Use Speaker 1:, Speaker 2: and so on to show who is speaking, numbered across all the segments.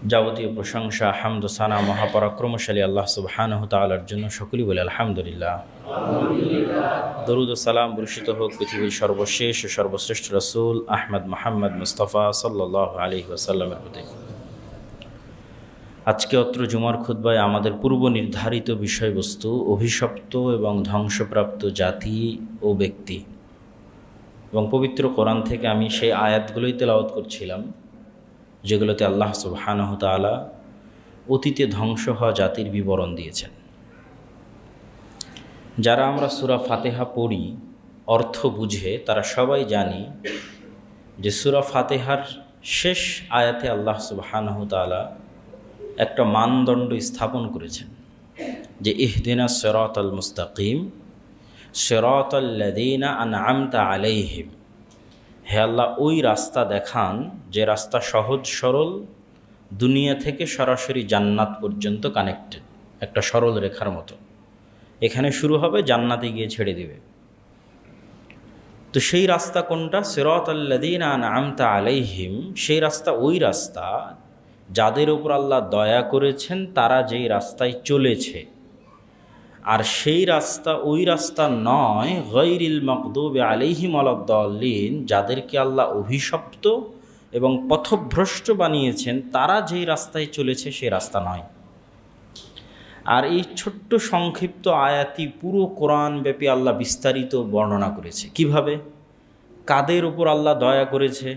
Speaker 1: যাবতীয় প্রশংসা হামদ সানা মহাপরাক্রমশালী আল্লাহ সুবহানাহু তাআলার জন্য, সকলেই বলে আলহামদুলিল্লাহ। দরুদ ও সালাম বর্ষিত হোক পৃথিবীর সর্বশেষ ও সর্বশ্রেষ্ঠ রাসূল আহমদ মুহাম্মদ মুস্তাফা সাল্লাল্লাহু আলাইহি ওয়াসাল্লামের প্রতি। আজকে অত্র জুমার খুতবায় আমাদের পূর্ব নির্ধারিত বিষয়বস্তু অভিশপ্ত এবং ধ্বংসপ্রাপ্ত জাতি ও ব্যক্তি, এবং পবিত্র কোরআন থেকে আমি সেই আয়াতগুলোই তেলাওয়াত করছিলাম যেগুলোতে আল্লাহ সুবহানাহু তাআলা অতীতে ধ্বংস হওয়া জাতির বিবরণ দিয়েছেন। যারা আমরা সূরা ফাতিহা পড়ি অর্থ বুঝে, তারা সবাই জানি যে সূরা ফাতিহার শেষ আয়াতে আল্লাহ সুবহানাহু তাআলা একটা মানদণ্ড স্থাপন করেছেন যে ইহদিনাস সিরাতাল মুস্তাকিম সিরাতাল লাযীনা আনআমতা আলাইহিম। হে আল্লাহ, ওই রাস্তা দেখান যে রাস্তা সহজ সরল, দুনিয়া থেকে সরাসরি জান্নাত পর্যন্ত কানেক্টেড, একটা সরল রেখার মতো। এখানে শুরু হবে, জান্নাতে গিয়ে ছেড়ে দিবে। তো সেই রাস্তা কোনটা? সিরাতাল লাযীনা আনআমতা আলাইহিম। সেই রাস্তা ওই রাস্তা যাদের উপর আল্লাহ দয়া করেছেন, তারা যেই রাস্তায় চলেছে। আর সেই রাস্তা ওই রাস্তা নয় গায়রিল মাগদুবি আলাইহিম ওয়ালাদ-দাল্লিন, যাদেরকে আল্লাহ অভিশপ্ত এবং পথভ্রষ্ট বানিয়েছেন, তারা যেই রাস্তায় চলেছে সেই রাস্তা নয়। আর এই ছোট্ট সংক্ষিপ্ত আয়াতই পুরো কোরআন ব্যাপী আল্লাহ বিস্তারিত বর্ণনা করেছে। কিভাবে, কাদের উপর আল্লাহ দয়া করেছে?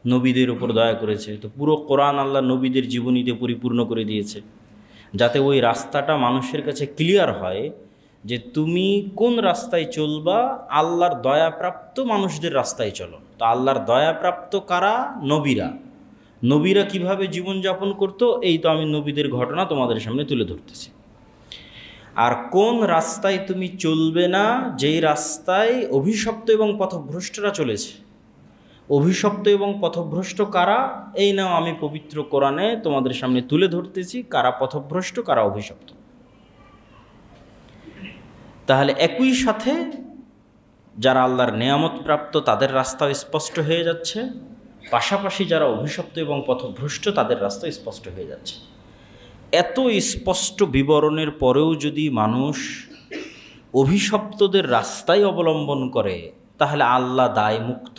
Speaker 1: নবীদের উপর দয়া করেছে। তো পুরো কোরআন আল্লাহ নবীদের জীবনীতে পরিপূর্ণ করে দিয়েছে, যাতে ওই রাস্তাটা মানুষের কাছে ক্লিয়ার হয় যে তুমি কোন রাস্তায় চলবা। আল্লাহর দয়াপ্রাপ্ত মানুষদের রাস্তায় চলো। তো আল্লাহর দয়াপ্রাপ্ত কারা? নবীরা। নবীরা কিভাবে জীবনযাপন করতো, এই তো আমি নবীদের ঘটনা তোমাদের সামনে তুলে ধরতেছি। আর কোন রাস্তায় তুমি চলবে না, যেই রাস্তায় অভিশপ্ত এবং পথভ্রষ্টরা চলেছে। অভিশপ্ত এবং পথভ্রষ্ট কারা, এই নাও আমি পবিত্র কোরআনে তোমাদের সামনে তুলে ধরতেছি কারা পথভ্রষ্ট, কারা অভিশপ্ত। তাহলে একই সাথে যারা আল্লাহর নেয়ামত প্রাপ্ত, তাদের রাস্তাও স্পষ্ট হয়ে যাচ্ছে, পাশাপাশি যারা অভিশপ্ত এবং পথভ্রষ্ট, তাদের রাস্তা স্পষ্ট হয়ে যাচ্ছে। এত স্পষ্ট বিবরণের পরেও যদি মানুষ অভিশপ্তদের রাস্তাই অবলম্বন করে, তাহলে আল্লাহ দায় মুক্ত,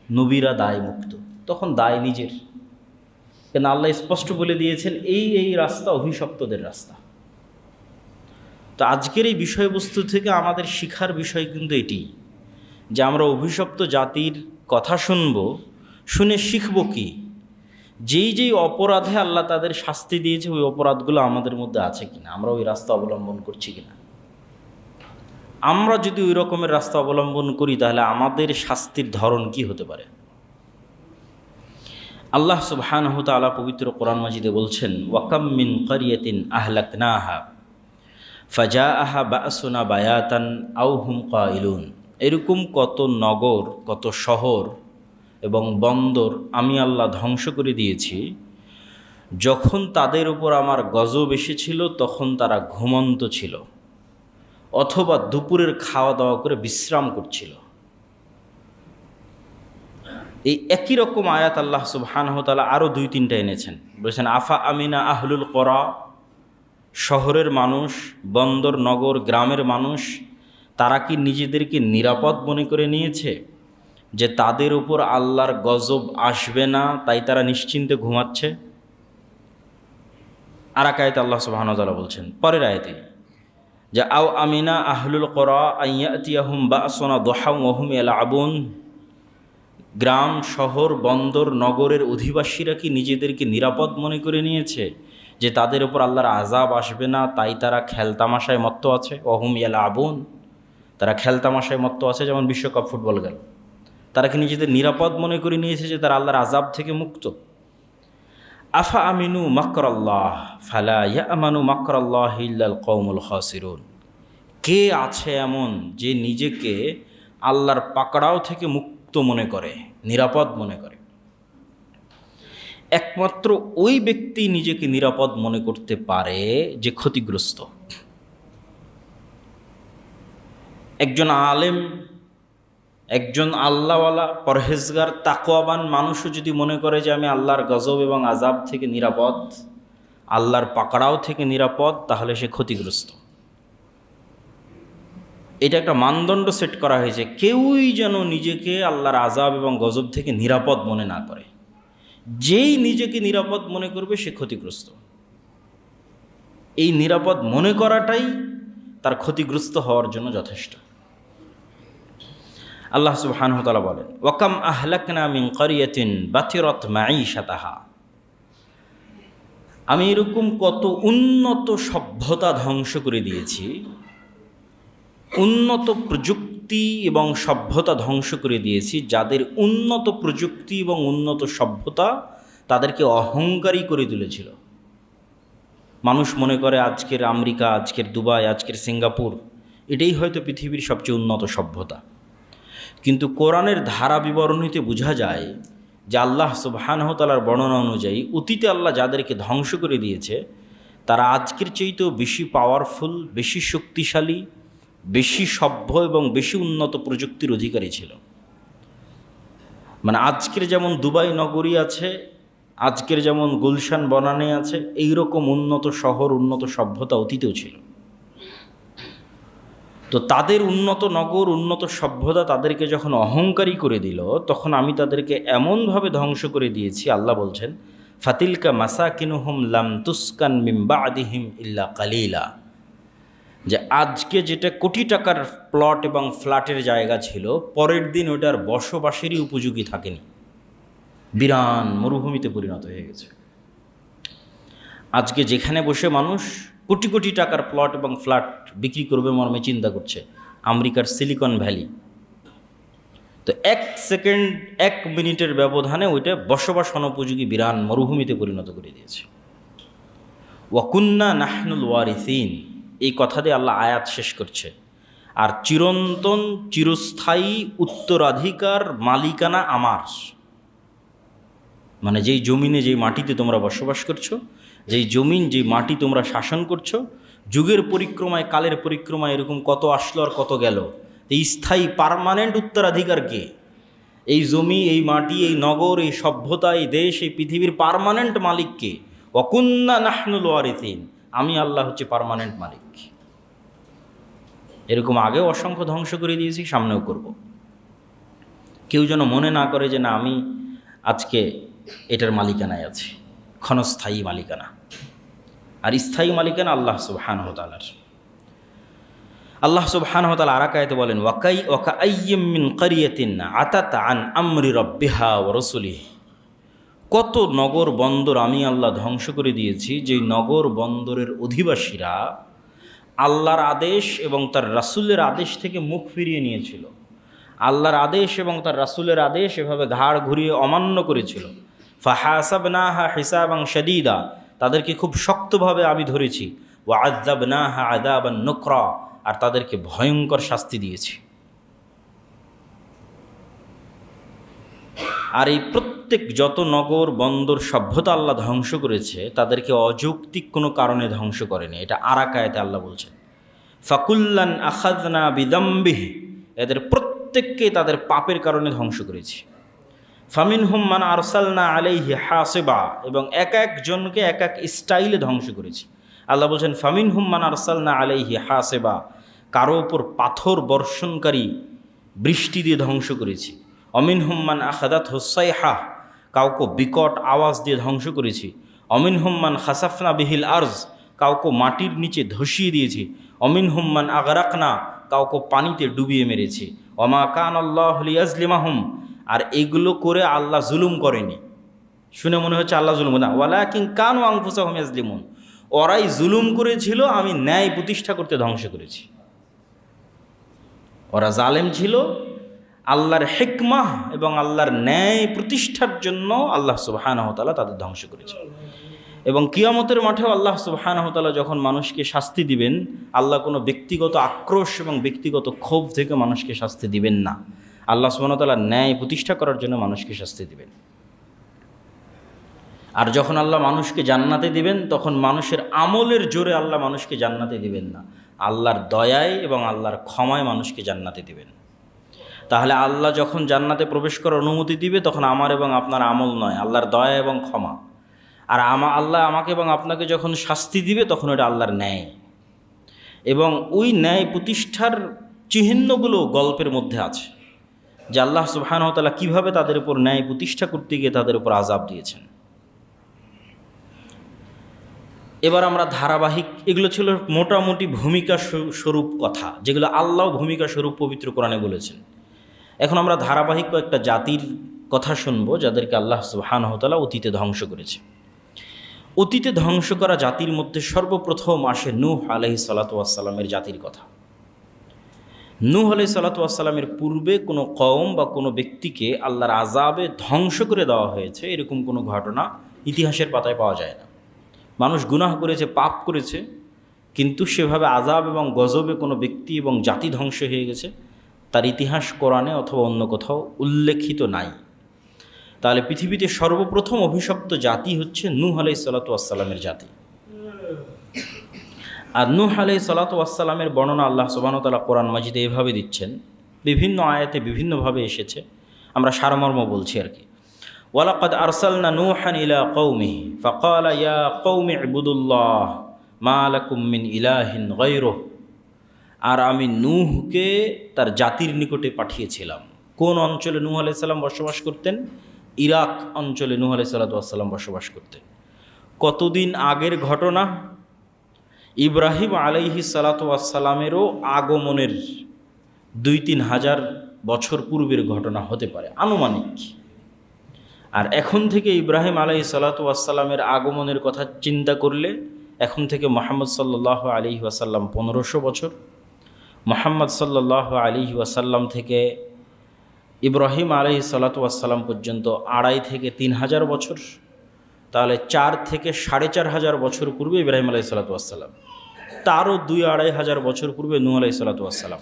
Speaker 1: নবীরা দায় মুক্ত। তখন দায় নিজের, কেন আল্লাহ স্পষ্ট বলে দিয়েছেন এই এই রাস্তা অভিশপ্তদের রাস্তা। তো আজকের এই বিষয়বস্তু থেকে আমাদের শিখার বিষয় কিন্তু এটি, যে আমরা অভিশপ্ত জাতির কথা শুনে শিখব কি? যেই অপরাধে আল্লাহ তাদের শাস্তি দিয়েছে, ওই অপরাধগুলো আমাদের মধ্যে আছে কিনা, আমরা ওই রাস্তা অবলম্বন করছি কিনা। আমরা যদি ওই রকমের রাস্তা অবলম্বন করি, তাহলে আমাদের শাস্তির ধরন কি হতে পারে? আল্লাহ সুবহানাহু তাআলা পবিত্র কোরআন মাজিদে বলছেন, ওয়াকাম মিন ক্বরিয়াতিন আহলাকনাহা ফাজাআহা বা'সুনা বায়াতান আও হুম কাইলুন। এরকম কত নগর, কত শহর এবং বন্দর আমি আল্লাহ ধ্বংস করে দিয়েছি, যখন তাদের উপর আমার গজব এসেছিল তখন তারা ঘুমন্ত ছিল, অথবা দুপুরের খাওয়া দাওয়া করে বিশ্রাম করছিল। এই একই রকম আয়াত আল্লাহ সুবহানাহু ওয়া তাআলা আরও 2-3টা এনেছেন। বলেছেন আফা আমিনা আহলুল করা, শহরের মানুষ, বন্দর নগর গ্রামের মানুষ, তারা কি নিজেদেরকে নিরাপদ মনে করে নিয়েছে যে তাদের উপর আল্লাহর গজব আসবে না, তাই তারা নিশ্চিন্তে ঘুমাচ্ছে? আর এক আয়াতে আল্লাহ সুবহানাহু ওয়া তাআলা বলছেন, পরের আয়াতে, যে আও আমিনা আহলুল করা আইয়াতিয়াহুম বা'সুনা দুহা ওয়া হুম ইয়ালআবুন। গ্রাম শহর বন্দর নগরের অধিবাসীরা কি নিজেদেরকে নিরাপদ মনে করে নিয়েছে যে তাদের উপর আল্লাহর আযাব আসবে না, তাই তারা খেলতামাশায় মত্ত আছে? ওয়া হুম ইয়ালআবুন, তারা খেলতামাশায় মত্ত আছে। যেমন বিশ্বকাপ ফুটবল গেল, তারা কি নিজেদের নিরাপদ মনে করে নিয়েছে যে তারা আল্লাহর আযাব থেকে মুক্ত? আফা আমিনু মাকরাল্লাহ ফালা ইয়ামানু মাকরাল্লাহি ইল্লাল কওমুল খাসিরুন। কে আছে এমন যে নিজেকে আল্লাহর পাকড়াও থেকে মুক্ত মনে করে, নিরাপদ মনে করে? একমাত্র ওই ব্যক্তি নিজেকে নিরাপদ মনে করতে পারে যে ক্ষতিগ্রস্ত। একজন আলেম একজন আল্লাহওয়ালা পরহেজগার তাকওয়াবান মানুষও যদি মনে করে যে আমি আল্লাহর গজব এবং আজাব থেকে নিরাপদ, আল্লাহর পাকড়াও থেকে নিরাপদ, তাহলে সে ক্ষতিগ্রস্ত। এটা একটা মানদণ্ড সেট করা হয়েছে, কেউই যেন নিজেকে আল্লাহর আজাব এবং গজব থেকে নিরাপদ মনে না করে। যেই নিজেকে নিরাপদ মনে করবে সে ক্ষতিগ্রস্ত। এই নিরাপদ মনে করাটাই তার ক্ষতিগ্রস্ত হওয়ার জন্য যথেষ্ট। আল্লাহ সুবহানাহু ওয়া তাআলা বলেন, ওয়াকাম আহলাকনা মিন ক্বরিয়াতিন বাতিরাত মাঈশাতাহা, আমি এরকম কত উন্নত সভ্যতা ধ্বংস করে দিয়েছি, উন্নত প্রযুক্তি এবং সভ্যতা ধ্বংস করে দিয়েছি, যাদের উন্নত প্রযুক্তি এবং উন্নত সভ্যতা তাদেরকে অহংকারী করে তুলেছিল। মানুষ মনে করে আজকের আমেরিকা, আজকের দুবাই, আজকের সিঙ্গাপুর এটাই হয়তো পৃথিবীর সবচেয়ে উন্নত সভ্যতা। কিন্তু কোরআনের ধারা বিবরণীতে বোঝা যায় যে আল্লাহ সুবহানাহু ওয়া তাআলার বর্ণনা অনুযায়ী অতীতে আল্লাহ যাদেরকে ধ্বংস করে দিয়েছে তারা আজকের চাইতেও বেশি পাওয়ারফুল, বেশি শক্তিশালী, বেশি সভ্য এবং বেশি উন্নত প্রযুক্তির অধিকারী ছিল। মানে আজকের যেমন দুবাই নগরী আছে, আজকের যেমন গুলশান বনানী আছে, এইরকম উন্নত শহর, উন্নত সভ্যতা অতীতেও ছিল। তো তাদের উন্নত নগর, উন্নত সভ্যতা তাদেরকে যখন অহংকারী করে দিল, তখন আমি তাদেরকে এমনভাবে ধ্বংস করে দিয়েছি, আল্লাহ বলছেন, ফাতিলকা মাসাকিনুহুম লাম তুসকান মিন বাদিহিম ইল্লা কালিলা, যে আজকে যেটা কোটি টাকার প্লট এবং ফ্ল্যাটের জায়গা ছিল, পরের দিন ওটার বসবাসেরই উপযোগী থাকেনি, বিরান মরুভূমিতে পরিণত হয়ে গেছে। আজকে যেখানে বসে মানুষ কোটি কোটি টাকার প্লট এবং ফ্ল্যাট বিক্রি করবে মর্মে চিন্তা করছে, আমেরিকার সিলিকন ভ্যালি, তো 1 সেকেন্ড 1 মিনিটের ব্যবধানে ওইটা বসবাস অনুপযোগী বিরান মরুভূমিতে পরিণত করে দিয়েছে। ওয়াকুন্না নাহনুল ওয়ারিসিন, এই কথা দিয়ে আল্লাহ আয়াত শেষ করছে। আর চিরন্তন চিরস্থায়ী উত্তরাধিকার মালিকানা আমার, মানে যেই জমিনে, যেই মাটিতে তোমরা বসবাস করছো, যেই জমিন, যেই মাটি তোমরা শাসন করছো, যুগের পরিক্রমায়, কালের পরিক্রমায় এরকম কত আসলো আর কত গেল, এই স্থায়ী পার্মানেন্ট উত্তরাধিকার কে? এই জমি, এই মাটি, এই নগর, এই সভ্যতা, এই দেশ, এই পৃথিবীর পার্মানেন্ট মালিক কে? ওয়াকুন্না নাহনুল ওয়ারিসিন, আমি আল্লাহ হচ্ছে পার্মানেন্ট মালিক। এরকম আগেও অসংখ্য ধ্বংস করে দিয়েছি, সামনেও করব। কেউ যেন মনে না করে যে না আমি আজকে এটার মালিকানায় আছি। ক্ষণস্থায়ী মালিকানা, আর স্থায়ী মালিকানা আল্লাহ সুবহানাহু ওয়া তাআলার। আল্লাহ সুবহানাহু ওয়া তাআলা আর এক আয়াতে বলেন, ওয়াকাইয়্যিম মিন ক্বরিয়াতিন আতাত আন আমরি রাব্বিহা ওয়া রাসূলিহি, কত নগর বন্দর আমি আল্লাহ ধ্বংস করে দিয়েছি, যেই নগর বন্দরের অধিবাসীরা আল্লাহর আদেশ এবং তার রাসূলের আদেশ থেকে মুখ ফিরিয়ে নিয়েছিল। আল্লাহর আদেশ এবং তার রাসূলের আদেশ এভাবে ঘাড় ঘুরিয়ে অমান্য করেছিল। ফাহাসাবনাহা হিসাবান শাদীদা, তাদেরকে খুব শক্তভাবে আমি ধরেছি। ওয়া আযাবনাহা আযাবান নুকরা, আর তাদেরকে ভয়ঙ্কর শাস্তি দিয়েছি। আর এই প্রত্যেক যত নগর বন্দর সভ্যতা আল্লাহ ধ্বংস করেছে, তাদেরকে অযৌক্তিক কোনো কারণে ধ্বংস করেনি। এটা আর এক আয়াতে আল্লাহ বলছেন, ফাকুল্লান আখাযনা বিযামবিহি, এদের প্রত্যেককে তাদের পাপের কারণে ধ্বংস করেছি। ফামিনহুম মান আরসালনা আলাইহি হাসিবা, এবং এক একজনকে এক এক স্টাইলে ধ্বংস করেছি। আল্লাহ বলছেন, ফামিনহুম মান আরসালনা আলাইহি হাসিবা, কারো ওপর পাথর বর্ষণকারী বৃষ্টি দিয়ে ধ্বংস করেছি। অমিনহুম মান আখাদাতহু সাইহা, কাউকে বিকট আওয়াজ দিয়ে ধ্বংস করেছি। অমিনহুম মান খাসাফনা বিহিল আরজ, কাউকে মাটির নিচে ধসিয়ে দিয়েছি। অমিনহুম মান আগরাকনা, কাউকে পানিতে ডুবিয়ে মেরেছি। ওমা কানাল্লাহু লিয়াজলিমাহুম, আর এগুলো করে আল্লাহ জুলুম করেনি। শুনে মনে হচ্ছে আল্লাহ জুলুম না, ওয়ালাকিন কানু আনফুসাহুম ইয়াজলিমুন, ওরাই জুলুম করেছিল, আমি ন্যায় প্রতিষ্ঠা করতে ধ্বংস করেছি। ওরা জালেম ছিল, আল্লাহর হিকমাহ এবং আল্লাহর ন্যায় প্রতিষ্ঠার জন্য আল্লাহ সুবহানাহু ওয়া তাআলা তাদের ধ্বংস করেছে। এবং কিয়ামতের মাঠেও আল্লাহ সুবহানাহু ওয়া তাআলা যখন মানুষকে শাস্তি দিবেন, আল্লাহ কোনো ব্যক্তিগত আক্রোশ এবং ব্যক্তিগত ক্ষোভ থেকে মানুষকে শাস্তি দিবেন না। আল্লাহ সুবহানাহু ওয়া তাআলা ন্যায় প্রতিষ্ঠা করার জন্য মানুষকে শাস্তি দিবেন। আর যখন আল্লাহ মানুষকে জান্নাতে দিবেন, তখন মানুষের আমলের জোরে আল্লাহ মানুষকে জান্নাতে দিবেন না, আল্লাহর দয়ায় এবং আল্লাহর ক্ষমায় মানুষকে জান্নাতে দিবেন। তাহলে আল্লাহ যখন জান্নাতে প্রবেশ করার অনুমতি দিবে তখন আমার এবং আপনার আমল নয়, আল্লাহর দয়া এবং ক্ষমা। আর আল্লাহ আমাকে এবং আপনাকে যখন শাস্তি দিবে তখন ওটা আল্লাহর ন্যায়। এবং ওই ন্যায় প্রতিষ্ঠার চিহ্নগুলো গল্পের মধ্যে আছে, যে আল্লাহ সুবহানাহু ওয়া তাআলা কীভাবে তাদের উপর ন্যায় প্রতিষ্ঠা করতে গিয়ে তাদের উপর আযাব দিয়েছেন। এবার আমরা ধারাবাহিক, এগুলো ছিল মোটামুটি ভূমিকা স্বরূপ কথা, যেগুলো আল্লাহ ভূমিকা স্বরূপ পবিত্র কোরআনে বলেছেন। এখন আমরা ধারাবাহিক কয়েকটা জাতির কথা শুনব যাদেরকে আল্লাহ সুবহানাহু ওয়া তাআলা অতীতে ধ্বংস করেছে। অতীতে ধ্বংস করা জাতির মধ্যে সর্বপ্রথম আসে নূহ আলাইহিস সালাতু ওয়াস সালামের জাতির কথা। নূহ আলাইহিস সালাতু ওয়াস সালামের পূর্বে কোনো কওম বা কোনো ব্যক্তিকে আল্লাহর আযাবে ধ্বংস করে দেওয়া হয়েছে এরকম কোনো ঘটনা ইতিহাসের পাতায় পাওয়া যায় না। মানুষ গুনাহ করেছে, পাপ করেছে, কিন্তু সেভাবে আযাব এবং গজবে কোনো ব্যক্তি এবং জাতি ধ্বংস হয়ে গেছে তার ইতিহাস কোরআনে অথবা অন্য কোথাও উল্লেখিত নাই। তাহলে পৃথিবীতে সর্বপ্রথম অভিশপ্ত জাতি হচ্ছে নূহ আলাইহিস সালাতু ওয়াস সালামের জাতি। আর নূহ আলাইহিস সালাতু ওয়াস সালামের বর্ণনা আল্লাহ সুবহানাহু ওয়া তাআলা কোরআন মাজিদে এভাবে দিচ্ছেন, বিভিন্ন আয়াতে বিভিন্নভাবে এসেছে, আমরা সারমর্ম বলছি আর কি। ওয়ালাকাদ আরসালনা নূহান ইলা কওমিহি ফাকালা ইয়া কওমি ইবুদুল্লাহ মা লাকুম মিন ইলাহিন গায়রুহু। আর আমি নূহকে তার জাতির নিকটে পাঠিয়েছিলাম। কোন অঞ্চলে নূহ আলাইহিস সালাম বসবাস করতেন? ইরাক অঞ্চলে নূহ আলাইহিস সালাম বসবাস করতেন। কতদিন আগের ঘটনা? ইব্রাহিম আলাইহিস সালামেরও আগমনের 2-3 হাজার বছর পূর্বের ঘটনা হতে পারে আনুমানিক। আর এখন থেকে ইব্রাহিম আলাইহিস সালামের আগমনের কথা চিন্তা করলে এখন থেকে মুহাম্মদ সাল্লাল্লাহু আলাইহি ওয়াসাল্লাম 1500 বছর, মুহাম্মদ সাল্লাল্লাহু আলাইহি ওয়াসাল্লাম থেকে ইব্রাহিম আলাইহিস সালাম পর্যন্ত 2.5 থেকে 3 হাজার বছর, তাহলে 4 থেকে 4.5 বছর পূর্বে ইব্রাহিম আলাইহিস সালাম, তারও 2-2.5 হাজার বছর পূর্বে নূহ আলাইহিস সালাম,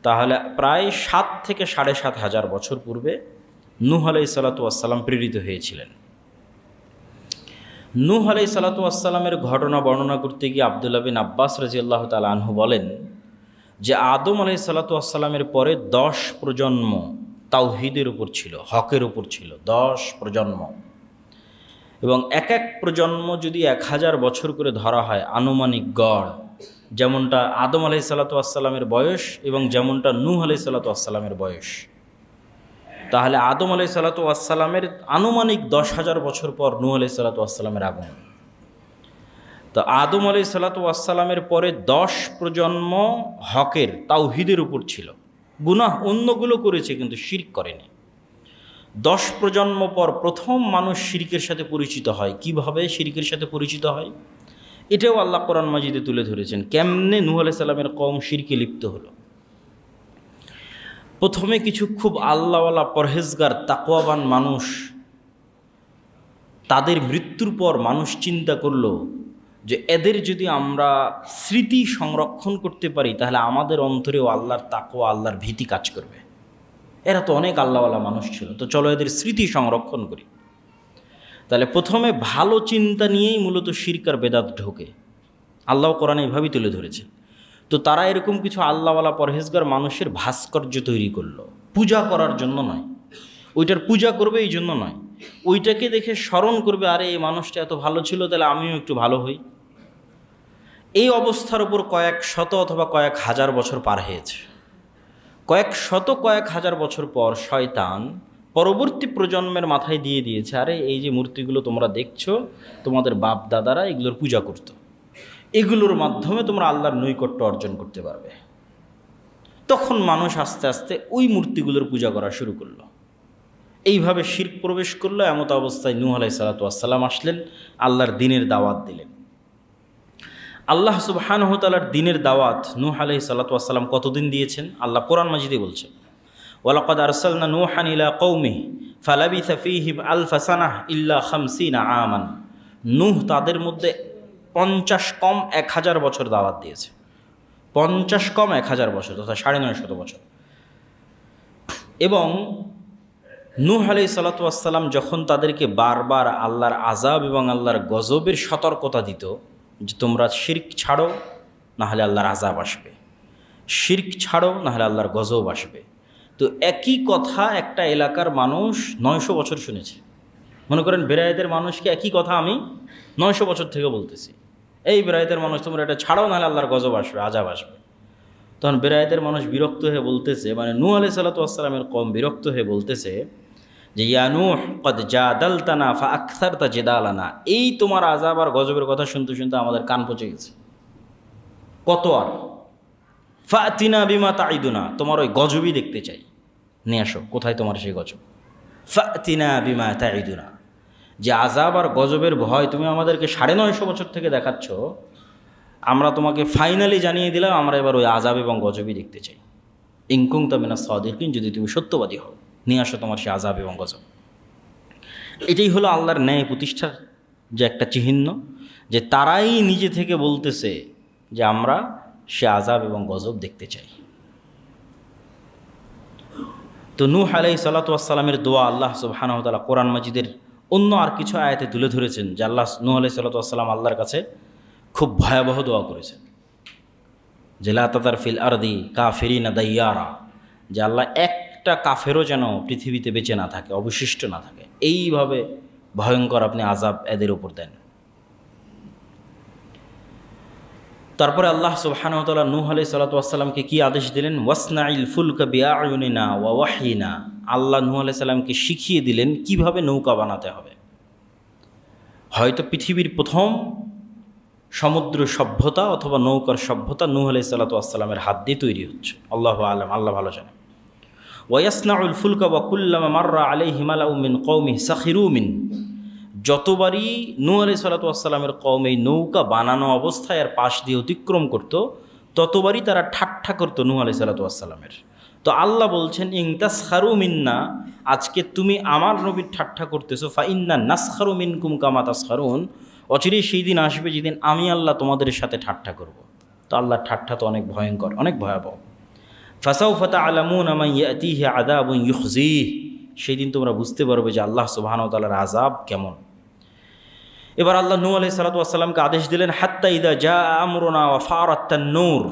Speaker 1: তাহলে প্রায় 7 থেকে 7.5 হাজার বছর পূর্বে নূহ আলাইহিস সালাম প্রেরিত হয়েছিলেন। নূহ আলাইহিস সালামের ঘটনা বর্ণনা করতে গিয়ে আব্দুল্লাহ বিন আব্বাস রাদিয়াল্লাহু তাআলা আনহু বলেন যে আদম আলাইহিস সালামের পরে 10 প্রজন্ম তাওহীদের উপর ছিল, হকের উপর ছিল, 10 প্রজন্ম। এবং এক এক প্রজন্ম যদি 1000 বছর করে ধরা হয় আনুমানিক গড়, যেমনটা আদম আলাইহিস সালামের বয়স এবং যেমনটা নূহ আলাইহিস সালামের বয়স, তাহলে আদম আলাইহিস সালামের আনুমানিক 10,000 বছর পর নূহ আলাইহিস সালামের আগমন। তো আদম আলাইহিস সালামের পরে 10 প্রজন্ম হকের তাওহীদের উপর ছিল, গুনাহ অন্যগুলো করেছে কিন্তু শিরক করেনি। 10 প্রজন্ম পর প্রথম মানুষ শিরকের সাথে পরিচিত হয়। কিভাবে শিরকের সাথে পরিচিত হয় এটাও আল্লাহ কোরআন মাজিদে তুলে ধরেছেন, কেমনে নূহ আলাইহিস সালামের কওম শিরকে লিপ্ত হলো। প্রথমে কিছু খুব আল্লাহওয়ালা পরহেজগার তাকওয়াবান মানুষ, তাদের মৃত্যুর পর মানুষ চিন্তা করলো যে এদের যদি আমরা স্মৃতি সংরক্ষণ করতে পারি তাহলে আমাদের অন্তরেও আল্লাহর তাকওয়া, আল্লাহর ভীতি কাজ করবে। এরা তো অনেক আল্লাহওয়ালা মানুষ ছিল, তো চলো এদের স্মৃতি সংরক্ষণ করি। তাহলে প্রথমে ভালো চিন্তা নিয়েই মূলত শিরক আর বেদাত ঢোকে, আল্লাহ কোরআনে এভাবেই তুলে ধরেছে। তো তারা এরকম কিছু আল্লাহওয়ালা পরহেজগার মানুষের ভাস্কর্য তৈরি করলো, পূজা করার জন্য নয়, ওইটার পূজা করবে এই জন্য নয়, ওইটাকে দেখে স্মরণ করবে, আরে এই মানুষটা এত ভালো ছিল, তাহলে আমিও একটু ভালো হই। এই অবস্থার উপর কয়েক শত অথবা কয়েক হাজার বছর পার হয়েছে। কয়েক হাজার বছর পর শয়তান পরবর্তী প্রজন্মের মাথায় দিয়ে দিয়েছে, আরে এই যে মূর্তিগুলো তোমরা দেখছো, তোমাদের বাপ দাদারা এগুলোর পূজা করত, এগুলোর মাধ্যমে তোমরা আল্লাহর নৈকট্য অর্জন করতে পারবে। তখন মানুষ আস্তে আস্তে ওই মূর্তিগুলোর পূজা করা শুরু করলো। এইভাবে শিরক প্রবেশ করলো। এমত অবস্থায় নূহ আলাইহিস সালাম আসলেন, আল্লাহর দ্বীনের দাওয়াত দিলেন। আল্লাহ সুবহানাহু ওয়া তাআলার দ্বীনের দাওয়াত নূহ আলাইহিস সালাম কতদিন দিয়েছেন? আল্লাহ কোরআন মাজিদে বলছেন, ওয়ালাকাদ আরসালনা নূহান ইলা কওমিহি ফালাবিসা ফীহিম আলফা সানাহ ইল্লা 50 আমান। নূহ তাদের মধ্যে 50 কম 1000 বছর দাওয়াত দিয়েছে। 50 কম 1000 বছর, তথা 950 বছর। এবং নূহ আলাইহিস সালাম যখন তাদেরকে বারবার আল্লাহর আযাব এবং আল্লাহর গজবের সতর্কতা দিত যে তোমরা শিরক ছাড়ো না হলে আল্লাহর আযাব আসবে, শিরক ছাড়ো না হলে আল্লাহর গজব আসবে, তো তো একই কথা একটা এলাকার মানুষ 900 বছর শুনেছে। মনে করেন বেরায়েতের মানুষকে একই কথা আমি 900 বছর থেকে বলতেছি, এই বেরায়েতের মানুষ তোমরা এটা ছাড়াও, নাহলে আল্লাহর গজব আসবে, আজাব আসবে। তখন বেরায়েতের মানুষ বিরক্ত হয়ে বলতেছে, মানে নূহ আলাইহিস সালাতু ওয়াস সালামের কওম বিরক্ত হয়ে বলতেছে যে ইয়া নূহ কদ জাদালতানা ফাআকসারতা জিদালানা, এই তোমার আযাব আর গজবের কথা শুনতে শুনতে আমাদের কান পচে গেছে, কত আর। ফাতিনা বিমা তাইদুনা, তোমার ওই গজবই দেখতে চাই, নিয়ে আসো, কোথায় তোমার সেই গজব। ফাতিনা বিমা তাইদুনা, যে আযাব আর গজবের ভয় তুমি আমাদেরকে 950 বছর থেকে দেখাচ্ছ, আমরা তোমাকে ফাইনালি জানিয়ে দিলাম, আমরা এবার ওই আযাব এবং গজবই দেখতে চাই। ইন কুনতা মিনাস সাদিকিন, যদি তুমি সত্যবাদী হও, নিয়ে আসো তোমার সেই আযাব এবং গজব। এটাই হলো আল্লাহর ন্যায় প্রতিষ্ঠার যে একটা চিহ্ন, যে তারাই নিজে থেকে বলতেছে যে আমরা সে আযাব এবং গজব দেখতে চাই। তো নূহ আলাইহিস সালাতু ওয়াস সালামের দোয়া আল্লাহ সুবহানাহু ওয়া তাআলা কোরআন মাজিদের অন্য আর কিছু আয়াতে তুলে ধরেছেন, যে আল্লাহ নূহ আলাইহিস সালাতু ওয়াস সালাম আল্লাহর কাছে খুব ভয়াবহ দোয়া করেছেন, যে লা তাযার ফিল আরদি কাফিরিনা দাইয়ারা, যে আল্লাহ একটা কাফেরও যেন পৃথিবীতে বেঁচে না থাকে, অবশিষ্ট না থাকে, এইভাবে ভয়ঙ্কর আপনি আযাব এদের উপর দেন। তারপরে আল্লাহ সুবহানাহু ওয়া তাআলা নূহ আলাইহিস সালাতু ওয়াস সালামকে কি আদেশ দিলেন, ওয়াসনাইল ফুলকা বিআয়ুনিনা ওয়া ওয়াহয়িনা, আল্লাহ নূহ আলাইহিস সালামকে শিখিয়ে দিলেন কিভাবে নৌকা বানাতে হবে। হয়তো পৃথিবীর প্রথম সমুদ্র সভ্যতা অথবা নৌকার সভ্যতা নূহ আলাইহিস সালাতু ওয়াস সালামের হাত দিয়ে তৈরি হচ্ছে, আল্লাহু আ'লাম, আল্লাহ ভালো জানেন। ওয়াসনাউল ফুলকা ওয়া কুল্লামা মাররা আলাইহি মালাউ মিন কওমিহি সাখিরু মিন, যতবারই নূহ আলাইহিস সালাতু ওয়াস সালামের কওম এই নৌকা বানানো অবস্থায় আর পাশ দিয়ে অতিক্রম করত, ততবারই তারা ঠাট্টা করত নূহ আলাইহিস সালাতু ওয়াস সালামের। তো আল্লাহ বলছেন, ইন তাসখারু মিন্না, আজকে তুমি আমার নবীর ঠাট্টা করতেছো, ফা ইন্না নাসখারু মিনকুম কামা তাসখারুন, অচিরেই সেই দিন আসবে যেদিন আমি আল্লাহ তোমাদের সাথে ঠাট্টা করব। তো আল্লাহর ঠাট্টা তো অনেক ভয়ঙ্কর, অনেক ভয়াবহ। ফাসাউফা তা'লামুনা মান ইয়াতিহি আযাবুন ইউখজিহ, সেই দিন তোমরা বুঝতে পারবে যে আল্লাহ সুবহানাহু ওয়া তাআলার আযাব কেমন। এবার আল্লাহ নূহ আলাইহিস সালাতু ওয়াস সালামকে আদেশ দিলেন, হাত্তা ইযা জাআ আমরুনা ওয়া ফারাত তান্নূর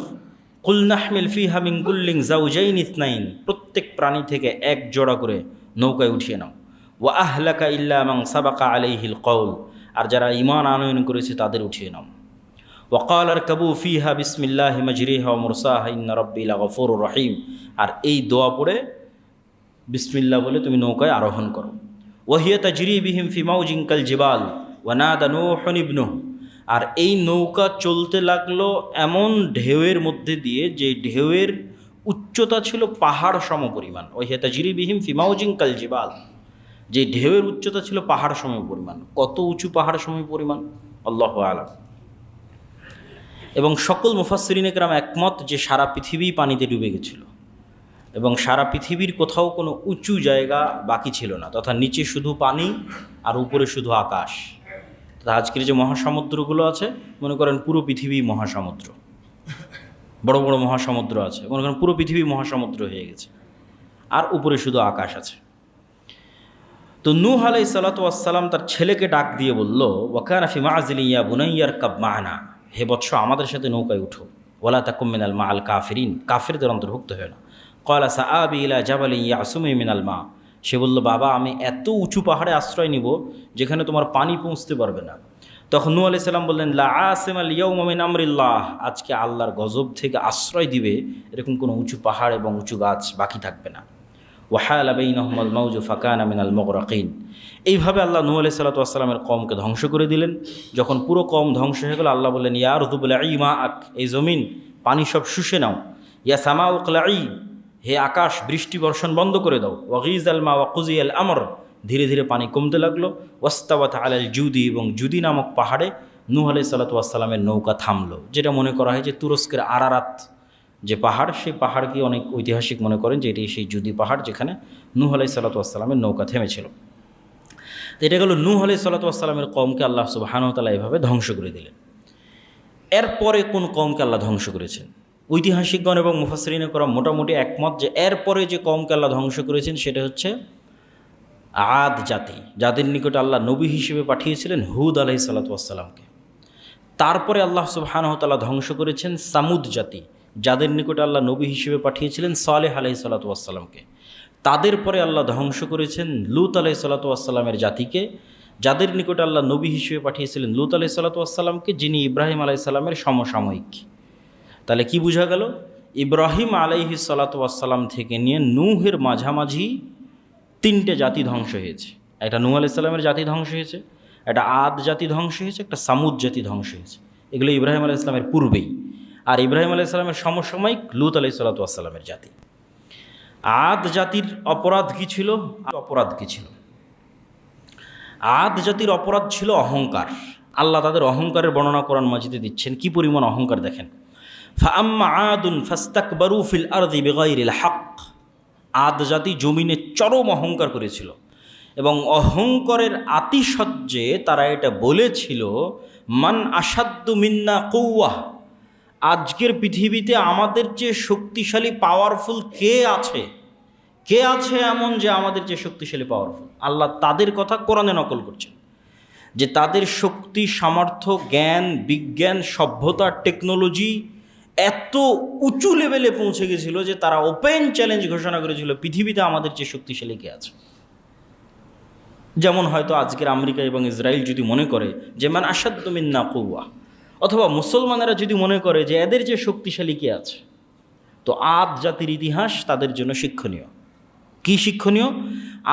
Speaker 1: কুল নাহমিল ফিহা মিন কুল্লিন যাওজাইন ইসনাইন, প্রত্যেক প্রাণী থেকে এক জোড়া করে নৌকায় উঠিয়ে নাও। ওয়া আহলাকা ইল্লা মান সাবাকা আলাইহিল কওল, আর যারা ঈমান আনয়ন করেছে তাদের উঠিয়ে নাও। ওয়া ক্বালা আরকাবু ফিহা বিসমিল্লাহি মাজরিহা ওয়া মুরসাহা ইন্না রাব্বি লাগফুরুর রহিম, আর এই দোয়া পড়ে বিসমিল্লাহ বলে তুমি নৌকায় আরোহণ করো। ওয়া হিয়া তাজরি বিহিম ফি মাউজিন কাল জিবাল ওয়া নাদা নূহুন ইবনুহু, আর এই নৌকা চলতে লাগলো এমন ঢেউয়ের মধ্যে দিয়ে যে ঢেউয়ের উচ্চতা ছিল পাহাড় সমপরিমাণ। ওয়া হিয়া তাজরি বিহিম ফি মাউজিন কাল জিবাল, যে ঢেউয়ের উচ্চতা ছিল পাহাড় সমপরিমাণ। কত উঁচু পাহাড় সমপরিমাণ, আল্লাহু আ'লাম। এবং সকল মুফাসসিরিনে কেরাম একমত যে সারা পৃথিবী পানিতে ডুবে গেছিল এবং সারা পৃথিবীর কোথাও কোনো উঁচু জায়গা বাকি ছিল না, তথা নিচে শুধু পানি আর উপরে শুধু আকাশ। তথা আজকের যে মহাসমুদ্রগুলো আছে, মনে করেন পুরো পৃথিবী মহাসমুদ্র, বড় বড় মহাসমুদ্র আছে, মনে করেন পুরো পৃথিবী মহাসমুদ্র হয়ে গেছে, আর উপরে শুধু আকাশ আছে। তো নূহ আলাইহিস সালাতু ওয়াস সালাম তার ছেলেকে ডাক দিয়ে বলল, ওয়া কানা ফি মা'জিলিন ইয়া বুনাইয়া আরকাব মা'না, হে বৎস আমাদের সাথে নৌকায় উঠো। ওয়ালা তাকুম মিনাল মা'আল কাফিরিন, কাফিরদের অন্তর্ভুক্ত হয় না। ক্বালা সাআবি ইলা জাবালিন ইয়াসুমুনি মিনাল মা, সে বলল, বাবা আমি এত উঁচু পাহাড়ে আশ্রয় নিব যেখানে তোমার পানি পৌঁছতে পারবে না। তখন নূহ আলাইহিস সালাম বললেন, লা আসিমাল ইয়াউমা মিন আমরিল্লাহ, আজকে আল্লাহর গজব থেকে আশ্রয় দিবে এরকম কোনো উঁচু পাহাড় এবং উঁচু গাছ বাকি থাকবে না। ওয়াহালা বাইনাহুমাল মাউজু ফাকানা মিনাল মুগরাকিন, এইভাবে আল্লাহ নূহ আলাইহিস সালাতু ওয়াস সালামের কওমকে ধ্বংস করে দিলেন। যখন পুরো কওম ধ্বংস হয়ে গেল, আল্লাহ বললেন, ইয়া আরদু বলঈ মাআক, এই জমিন পানি সব শুষে নাও। ইয়া সামাউ ক্লাঈ, হে আকাশ বৃষ্টি বর্ষণ বন্ধ করে দাও। ওয়াগিজাল মা ওয়া কুজিয়াল আমর, ধীরে ধীরে পানি কমতে লাগলো। ওয়াস্তাওয়াত আলাল জুদি, এবং জুদি নামক পাহাড়ে নূহ আলাইহিস সালাতু ওয়াস সালামের নৌকা থামলো। যেটা মনে করা হয় যে তুরস্কের আরারাত যে পাহাড়, সেই পাহাড়কে অনেক ঐতিহাসিক মনে করেন যে এটি সেই জুদি পাহাড় যেখানে নূহ আলাইহিস সালাতু ওয়াস সালামের নৌকা থেমেছিল। তো এটা গেল নূহ আলাইহিস সালাতু ওয়াস সালামের কওমকে আল্লাহ সুবহানাহু ওয়া তাআলা এভাবে ধ্বংস করে দিলেন। এরপরে কোন কওমকে আল্লাহ ধ্বংস করেছেন? ঐতিহাসিকগণ এবং মুফাসসিরিনে কেরাম মোটামুটি একমত যে এরপরে যে কওমকে আল্লাহ ধ্বংস করেছেন সেটা হচ্ছে আদ জাতি, যাদের নিকটে আল্লাহ নবী হিসেবে পাঠিয়েছিলেন হুদ আলাইহিস সালাতু ওয়াস সালামকে। তারপরে আল্লাহ সুবহানাহু ওয়া তাআলা ধ্বংস করেছেন সামুদ জাতি, যাদের নিকটে আল্লাহ নবী হিসেবে পাঠিয়েছিলেন সালেহ আলাইহিস সালাতু ওয়াস সালামকে। তাদের পরে আল্লাহ ধ্বংস করেছেন লূত আলাইহিসসালামের জাতিকে, যাদের নিকটে আল্লাহ নবী হিসেবে পাঠিয়েছিলেন লূত আলাইহিসসালামকে, যিনি ইব্রাহিম আলাইহিসসালামের সমসাময়িক। তাহলে কি বোঝা গেল? ইব্রাহিম আলাইহিসসালাম থেকে নিয়ে নূহের মাঝামাঝি তিনটে জাতি ধ্বংস হয়েছে। একটা নূহ আলাইহিসসালামের জাতি ধ্বংস হয়েছে, একটা আদ জাতি ধ্বংস হয়েছে, একটা সামুদ জাতি ধ্বংস হয়েছে। এগুলো ইব্রাহিম আলাইহিসসালামের পূর্বেই। আর ইব্রাহিম আলাইহিসসালামের সমসাময়িক লূত আলাইহিসসালামের জাতি। আদ জাতির অপরাধ কি ছিল? আদ জাতির অপরাধ ছিল অহংকার। আল্লাহ তাদের অহংকারের বর্ণনা কোরআন মাজিদে দিচ্ছেন। কি পরিমাণ অহংকার দেখেন। ফাআম্মা আদুন ফাস্তাকবারু ফিল আরদি বিগাইরিল হক। আদ জাতি জমিনে চরম অহংকার করেছিল এবং অহংকারের আতিশয্যে তারা এটা বলেছিল, মান আসাদ্দু মিন্না কুওয়া। আজকের পৃথিবীতে আমাদের চেয়ে শক্তিশালী পাওয়ারফুল কে আছে? কে আছে এমন যে আমাদের চেয়ে শক্তিশালী পাওয়ারফুল? আল্লাহ তাদের কথা কোরআনে নকল করছেন যে তাদের শক্তি, সামর্থ্য, জ্ঞান, বিজ্ঞান, সভ্যতা, টেকনোলজি এত উঁচু লেভেলে পৌঁছে গেছিল যে তারা ওপেন চ্যালেঞ্জ ঘোষণা করেছিল, পৃথিবীতে আমাদের চেয়ে শক্তিশালী কে আছে। যেমন হয়তো আজকের আমেরিকা এবং ইসরায়েল যদি মনে করে যে মান আসাদ্দু মিন্না কুওয়া, অথবা মুসলমানেরা যদি মনে করে যে এদের যে শক্তিশালী কে আছে, তো আদ জাতির ইতিহাস তাদের জন্য শিক্ষণীয়। কি শিক্ষণীয়?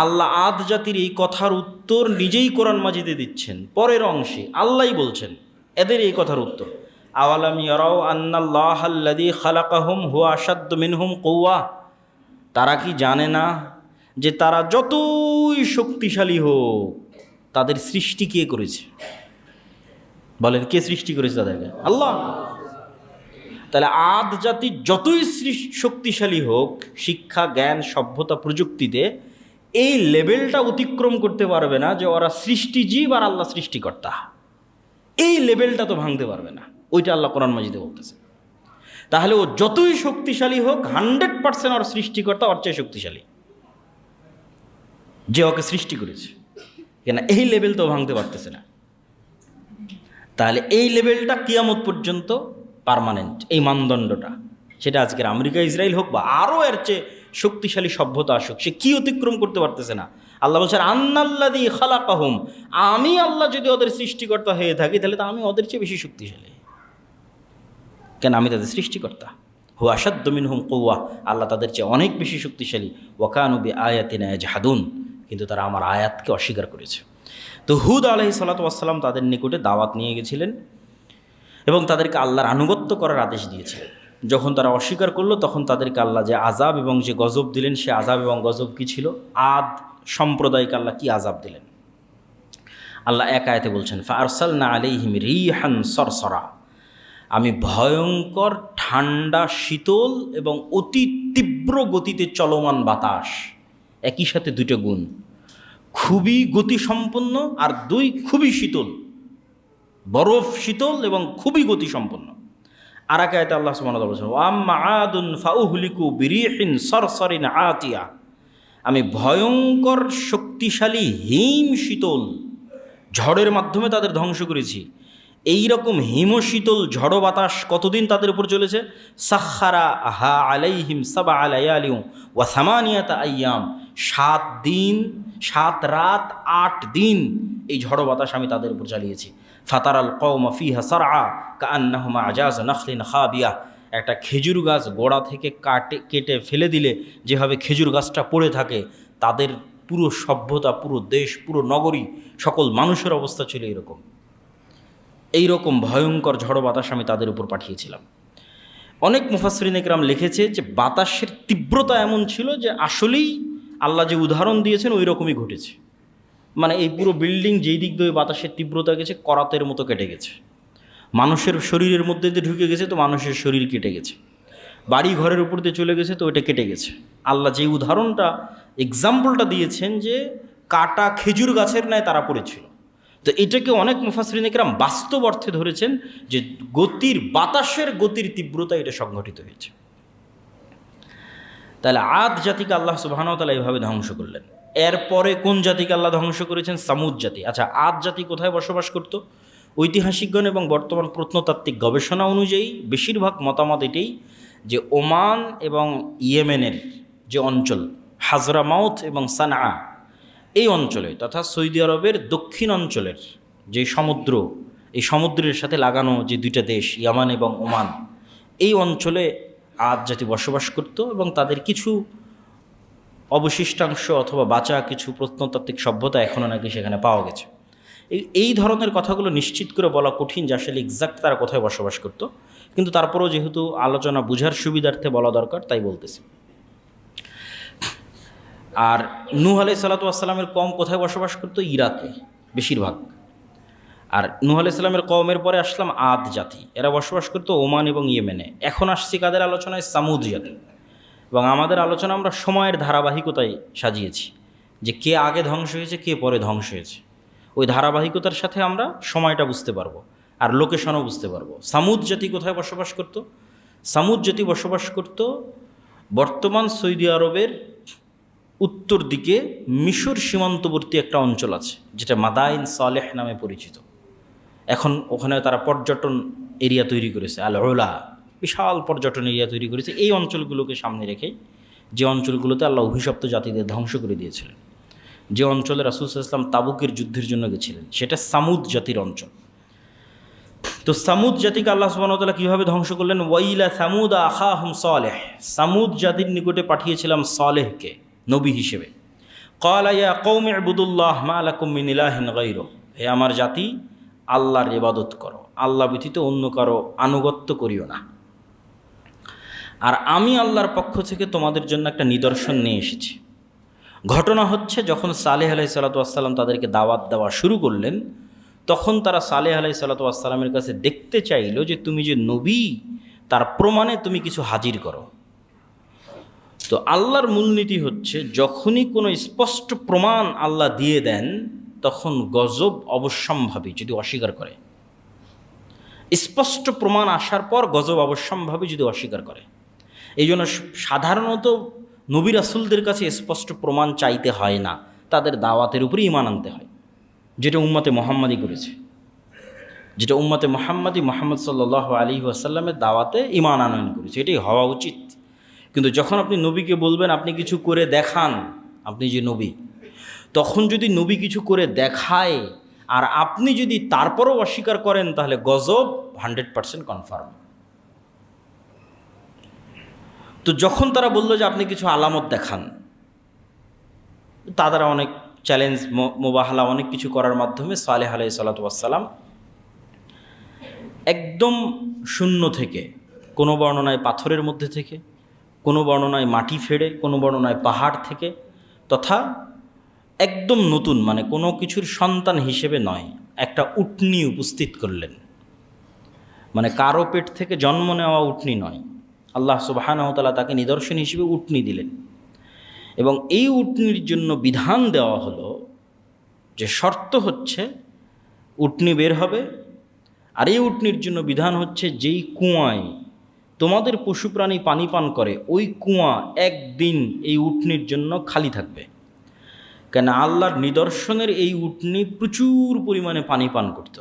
Speaker 1: আল্লাহ আদ জাতির এই কথার উত্তর নিজেই কোরআন মাজিদে দিচ্ছেন। পরের অংশে আল্লাহই বলছেন এদের এই কথার উত্তর, আওয়ালাম ইয়ারাউ আন্নাল্লাহাল্লাযী খালাকাহুম হুয়া আশাদ্দু মিনহুম কুওয়া। তারা কি জানে না যে তারা যতই শক্তিশালী হোক, তাদের সৃষ্টি কে করেছে? বলেন, কে সৃষ্টি করেছে তাদেরকে? আল্লাহ। তাহলে আদ জাতি যতই শক্তিশালী হোক শিক্ষা, জ্ঞান, সভ্যতা, প্রযুক্তিতে, এই লেভেলটা অতিক্রম করতে পারবে না যে ওরা সৃষ্টিজীব আর আল্লাহ সৃষ্টিকর্তা। এই লেভেলটা তো ভাঙতে পারবে না। ওইটা আল্লাহ কোরআন মাজিদে বলতেছে। তাহলে ও যতই শক্তিশালী হোক 100% ওর সৃষ্টিকর্তা ওর চেয়ে শক্তিশালী, যে ওকে সৃষ্টি করেছে। কেন? এই লেভেল তো ভাঙতে পারতেছে না। তাহলে এই লেভেলটা কিয়ামত পর্যন্ত পার্মানেন্ট, এই মানদণ্ডটা। সেটা আজকের আমেরিকা, ইসরায়েল হোক বা আরও এর চেয়ে শক্তিশালী সভ্যতা আসুক, সে কি অতিক্রম করতে পারতেছে না। আল্লাহ বলছেন আন্নাল্লাযী খালাকাহুম, আমি আল্লাহ যদি ওদের সৃষ্টিকর্তা হয়ে থাকি তাহলে তো আমি ওদের চেয়ে বেশি শক্তিশালী। কেন? আমি তাদের সৃষ্টিকর্তা। হুয়া আশাদ্দু মিনহুম কুওয়া, আল্লাহ তাদের চেয়ে অনেক বেশি শক্তিশালী। ওয়া কানু বিআয়াতিনা ইয়াজহাদুন, কিন্তু তারা আমার আয়াতকে অস্বীকার করেছে। তো হুদ আলাইহিস সালাতু ওয়াস সালাম তাদের নিকটে দাওয়াত নিয়ে গেছিলেন এবং তাদেরকে আল্লাহর আনুগত্য করার আদেশ দিয়েছিলেন। যখন তারা অস্বীকার করলো তখন তাদেরকে আল্লাহ যে আযাব এবং যে গজব দিলেন, সে আযাব এবং গজব কী ছিল? আদ সম্প্রদায়কে আল্লাহ কি আযাব দিলেন? আল্লাহ এক আয়াতে বলছেন, ফাআরসালনা আলাইহিম রিহান সরসরা। আমি ভয়ঙ্কর ঠান্ডা, শীতল এবং অতি তীব্র গতিতে চলমান বাতাস, একই সাথে দুটো গুণ, খুবই গতিসম্পন্ন আর দুই খুবই শীতল, বরফ শীতল এবং খুবই গতিসম্পন্ন। আর এক আয়াতে আল্লাহ সুবহানাহু ওয়া তাআলা বলেছেন, ওয়াম্মা আদুন ফাউহলিকু বিরিহিন সরসরিন আতিয়া। আমি ভয়ঙ্কর শক্তিশালী হিম শীতল ঝড়ের মাধ্যমে তাদের ধ্বংস করেছি। এই রকম হিমশীতল ঝড়ো বাতাস কতদিন তাদের উপর চলেছে? সাখারা আহা আলাইহিম সাবআ লায়ালিন ওয়া সামানিয়াতা আইয়াম। 7 দিন 7 রাত 8 দিন এই ঝড়ো বাতাস আমি তাদের উপর চালিয়েছি। ফাতারাল কওমা ফিহা সারআ কাআন্নাহুম আজাজ নাখলিন খাবিয়া। একটা খেজুর গাছ গোড়া থেকে কেটে ফেলে দিলে যেভাবে খেজুর গাছটা পড়ে থাকে, তাদের পুরো সভ্যতা, পুরো দেশ, পুরো নগরী, সকল মানুষের অবস্থা ছিল এরকম। এইরকম ভয়ঙ্কর ঝড়ো বাতাস আমি তাদের উপর পাঠিয়েছিলাম। অনেক মুফাসসিরিন ইকরাম লিখেছে যে বাতাসের তীব্রতা এমন ছিল যে আসলেই আল্লাহ যে উদাহরণ দিয়েছেন ওই রকমই ঘটেছে। মানে এই পুরো বিল্ডিং যেই দিক দিয়ে বাতাসের তীব্রতা গেছে, করাতের মতো কেটে গেছে। মানুষের শরীরের মধ্যে দিয়ে ঢুকে গেছে, তো মানুষের শরীর কেটে গেছে। বাড়ি ঘরের উপর দিয়ে চলে গেছে, তো ওইটা কেটে গেছে। আল্লাহ যে উদাহরণটা, এক্সাম্পলটা দিয়েছেন যে কাটা খেজুর গাছের ন্যায় তারা পড়েছিল। তো এটাকে অনেক মুফাসসিরিন ইকরাম বাস্তব অর্থে ধরেছেন যে বাতাসের গতির তীব্রতা এটা সংঘটিত হয়েছে। তাহলে আদ জাতিকে আল্লাহ সুবহানাহু ওয়া তাআলা এইভাবে ধ্বংস করলেন। এরপরে কোন জাতিকে আল্লাহ ধ্বংস করেছেন? সামুদ জাতি। আচ্ছা, আদ জাতি কোথায় বসবাস করত? ঐতিহাসিকগণ এবং বর্তমান প্রত্নতাত্ত্বিক গবেষণা অনুযায়ী বেশিরভাগ মতামত এটাই যে ওমান এবং ইয়েমেনের যে অঞ্চল, হাজরামাউত এবং সানা এই অঞ্চলে তথা সৌদি আরবের দক্ষিণ অঞ্চলের যে সমুদ্র, এই সমুদ্রের সাথে লাগানো যে দুইটা দেশ ইয়ামান এবং ওমান, এই অঞ্চলে আদ জাতি বসবাস করত এবং তাদের কিছু অবশিষ্টাংশ অথবা বাঁচা কিছু প্রত্নতাত্ত্বিক সভ্যতা এখনও নাকি সেখানে পাওয়া গেছে। এই ধরনের কথাগুলো নিশ্চিত করে বলা কঠিন যে আসলে এক্সাক্ট তারা কোথায় বসবাস করত, কিন্তু তারপরেও যেহেতু আলোচনা বুঝার সুবিধার্থে বলা দরকার তাই বলতেছি। আর নূহ আলাইহিস সালাতু ওয়াস সালামের কওম কোথায় বসবাস করতো? ইরাকে বেশিরভাগ। আর নূহ আলাইহিস সালামের কওমের পরে আসলাম আদ জাতি, এরা বসবাস করতো ওমান এবং ইয়েমেনে। এখন আসছি কাদের আলোচনায়? সামুদ জাতি। এবং আমাদের আলোচনা আমরা সময়ের ধারাবাহিকতায় সাজিয়েছি, যে কে আগে ধ্বংস হয়েছে কে পরে ধ্বংস হয়েছে, ওই ধারাবাহিকতার সাথে আমরা সময়টা বুঝতে পারবো আর লোকেশনও বুঝতে পারবো। সামুদ জাতি কোথায় বসবাস করত? সামুদ জাতি বসবাস করত বর্তমান সৌদি আরবের উত্তর দিকে মিশর সীমান্তবর্তী একটা অঞ্চল আছে যেটা মাদাইন সালেহ নামে পরিচিত। এখন ওখানে তারা পর্যটন এরিয়া তৈরি করেছে, আল ওলা, বিশাল পর্যটন এরিয়া তৈরি করেছে এই অঞ্চলগুলোকে সামনে রেখেই, যে অঞ্চলগুলোতে আল্লাহ অভিশপ্ত জাতিদের ধ্বংস করে দিয়েছিলেন, যে অঞ্চলে রাসূল সাল্লাল্লাহু আলাইহি ওয়াসাল্লাম তাবুকের যুদ্ধের জন্য গেছিলেন, সেটা সামুদ জাতির অঞ্চল। তো সামুদ জাতিকে আল্লাহ সুবহানাহু ওয়া তাআলা কীভাবে ধ্বংস করলেন? ওয়াইলা সামুদ আখাহুম সালেহ, সামুদ জাতির নিকটে পাঠিয়েছিলাম সালেহকে নবী হিসেবে। ক্বালা ইয়া কওমি ইবুদুল্লাহ মা লাকুম মিন ইলাহিন গায়রুহু, হে আমার জাতি, আল্লাহর ইবাদত করো, আল্লাহ ব্যতীত অন্য কারো আনুগত্য করিও না। আর আমি আল্লাহর পক্ষ থেকে তোমাদের জন্য একটা নিদর্শন নিয়ে এসেছি। ঘটনা হচ্ছে, যখন সালেহ আলাইহিস সালাতু ওয়াস সালাম তাদেরকে দাওয়াত দেওয়া শুরু করলেন, তখন তারা সালেহ আলাইহিস সালাতু ওয়াস সালামের কাছে দেখতে চাইল যে তুমি যে নবী তার প্রমাণে তুমি কিছু হাজির করো। তো আল্লাহর মূলনীতি হচ্ছে, যখনই কোনো স্পষ্ট প্রমাণ আল্লাহ দিয়ে দেন তখন গজব অবশ্যম্ভাবী যদি অস্বীকার করে। স্পষ্ট প্রমাণ আসার পর গজব অবশ্যম্ভাবী যদি অস্বীকার করে। এই জন্য সাধারণত নবী রাসূলদের কাছে স্পষ্ট প্রমাণ চাইতে হয় না, তাদের দাওয়াতের উপরে ঈমান আনতে হয়, যেটা উম্মতে মুহাম্মাদি করেছে, যেটা উম্মতে মুহাম্মাদি মুহাম্মদ সাল্লাল্লাহু আলাইহি ওয়াসাল্লামের দাওয়াতে ঈমান আনয়ন করেছে, এটাই হওয়া উচিত। কিন্তু যখন আপনি নবীকে বলবেন আপনি কিছু করে দেখান, আপনি যে নবী, তখন যদি নবী কিছু করে দেখায় আর আপনি যদি তারপরও অস্বীকার করেন, তাহলে গজব 100% কনফার্ম। তো যখন তারা বলল যে আপনি কিছু আলামত দেখান, তারা অনেক চ্যালেঞ্জ মোবাহালা অনেক কিছু করার মাধ্যমে সালেহ আলাইহিস সালাতু ওয়াস সালাম একদম শূন্য থেকে, কোনো বর্ণনায় পাথরের মধ্যে থেকে, কোনো বর্ণনায় মাটি ফেড়ে, কোনো বর্ণনায় পাহাড় থেকে, তথা একদম নতুন, মানে কোনো কিছুর সন্তান হিসেবে নয়, একটা উটনি উপস্থিত করলেন। মানে কারো পেট থেকে জন্ম নেওয়া উটনি নয়, আল্লাহ সুবহানাহু ওয়া তাআলা তাকে নিদর্শন হিসেবে উটনি দিলেন। এবং এই উটনির জন্য বিধান দেওয়া হলো যে শর্ত হচ্ছে উটনি বের হবে, আর এই উটনির জন্য বিধান হচ্ছে যেই কুয়ায় তোমাদের পশু প্রাণী পানি পান করে ওই কুয়া একদিন এই উটনির জন্য খালি থাকবে। কেন? আল্লাহর নিদর্শনের এই উটনি প্রচুর পরিমাণে পানি পান করত।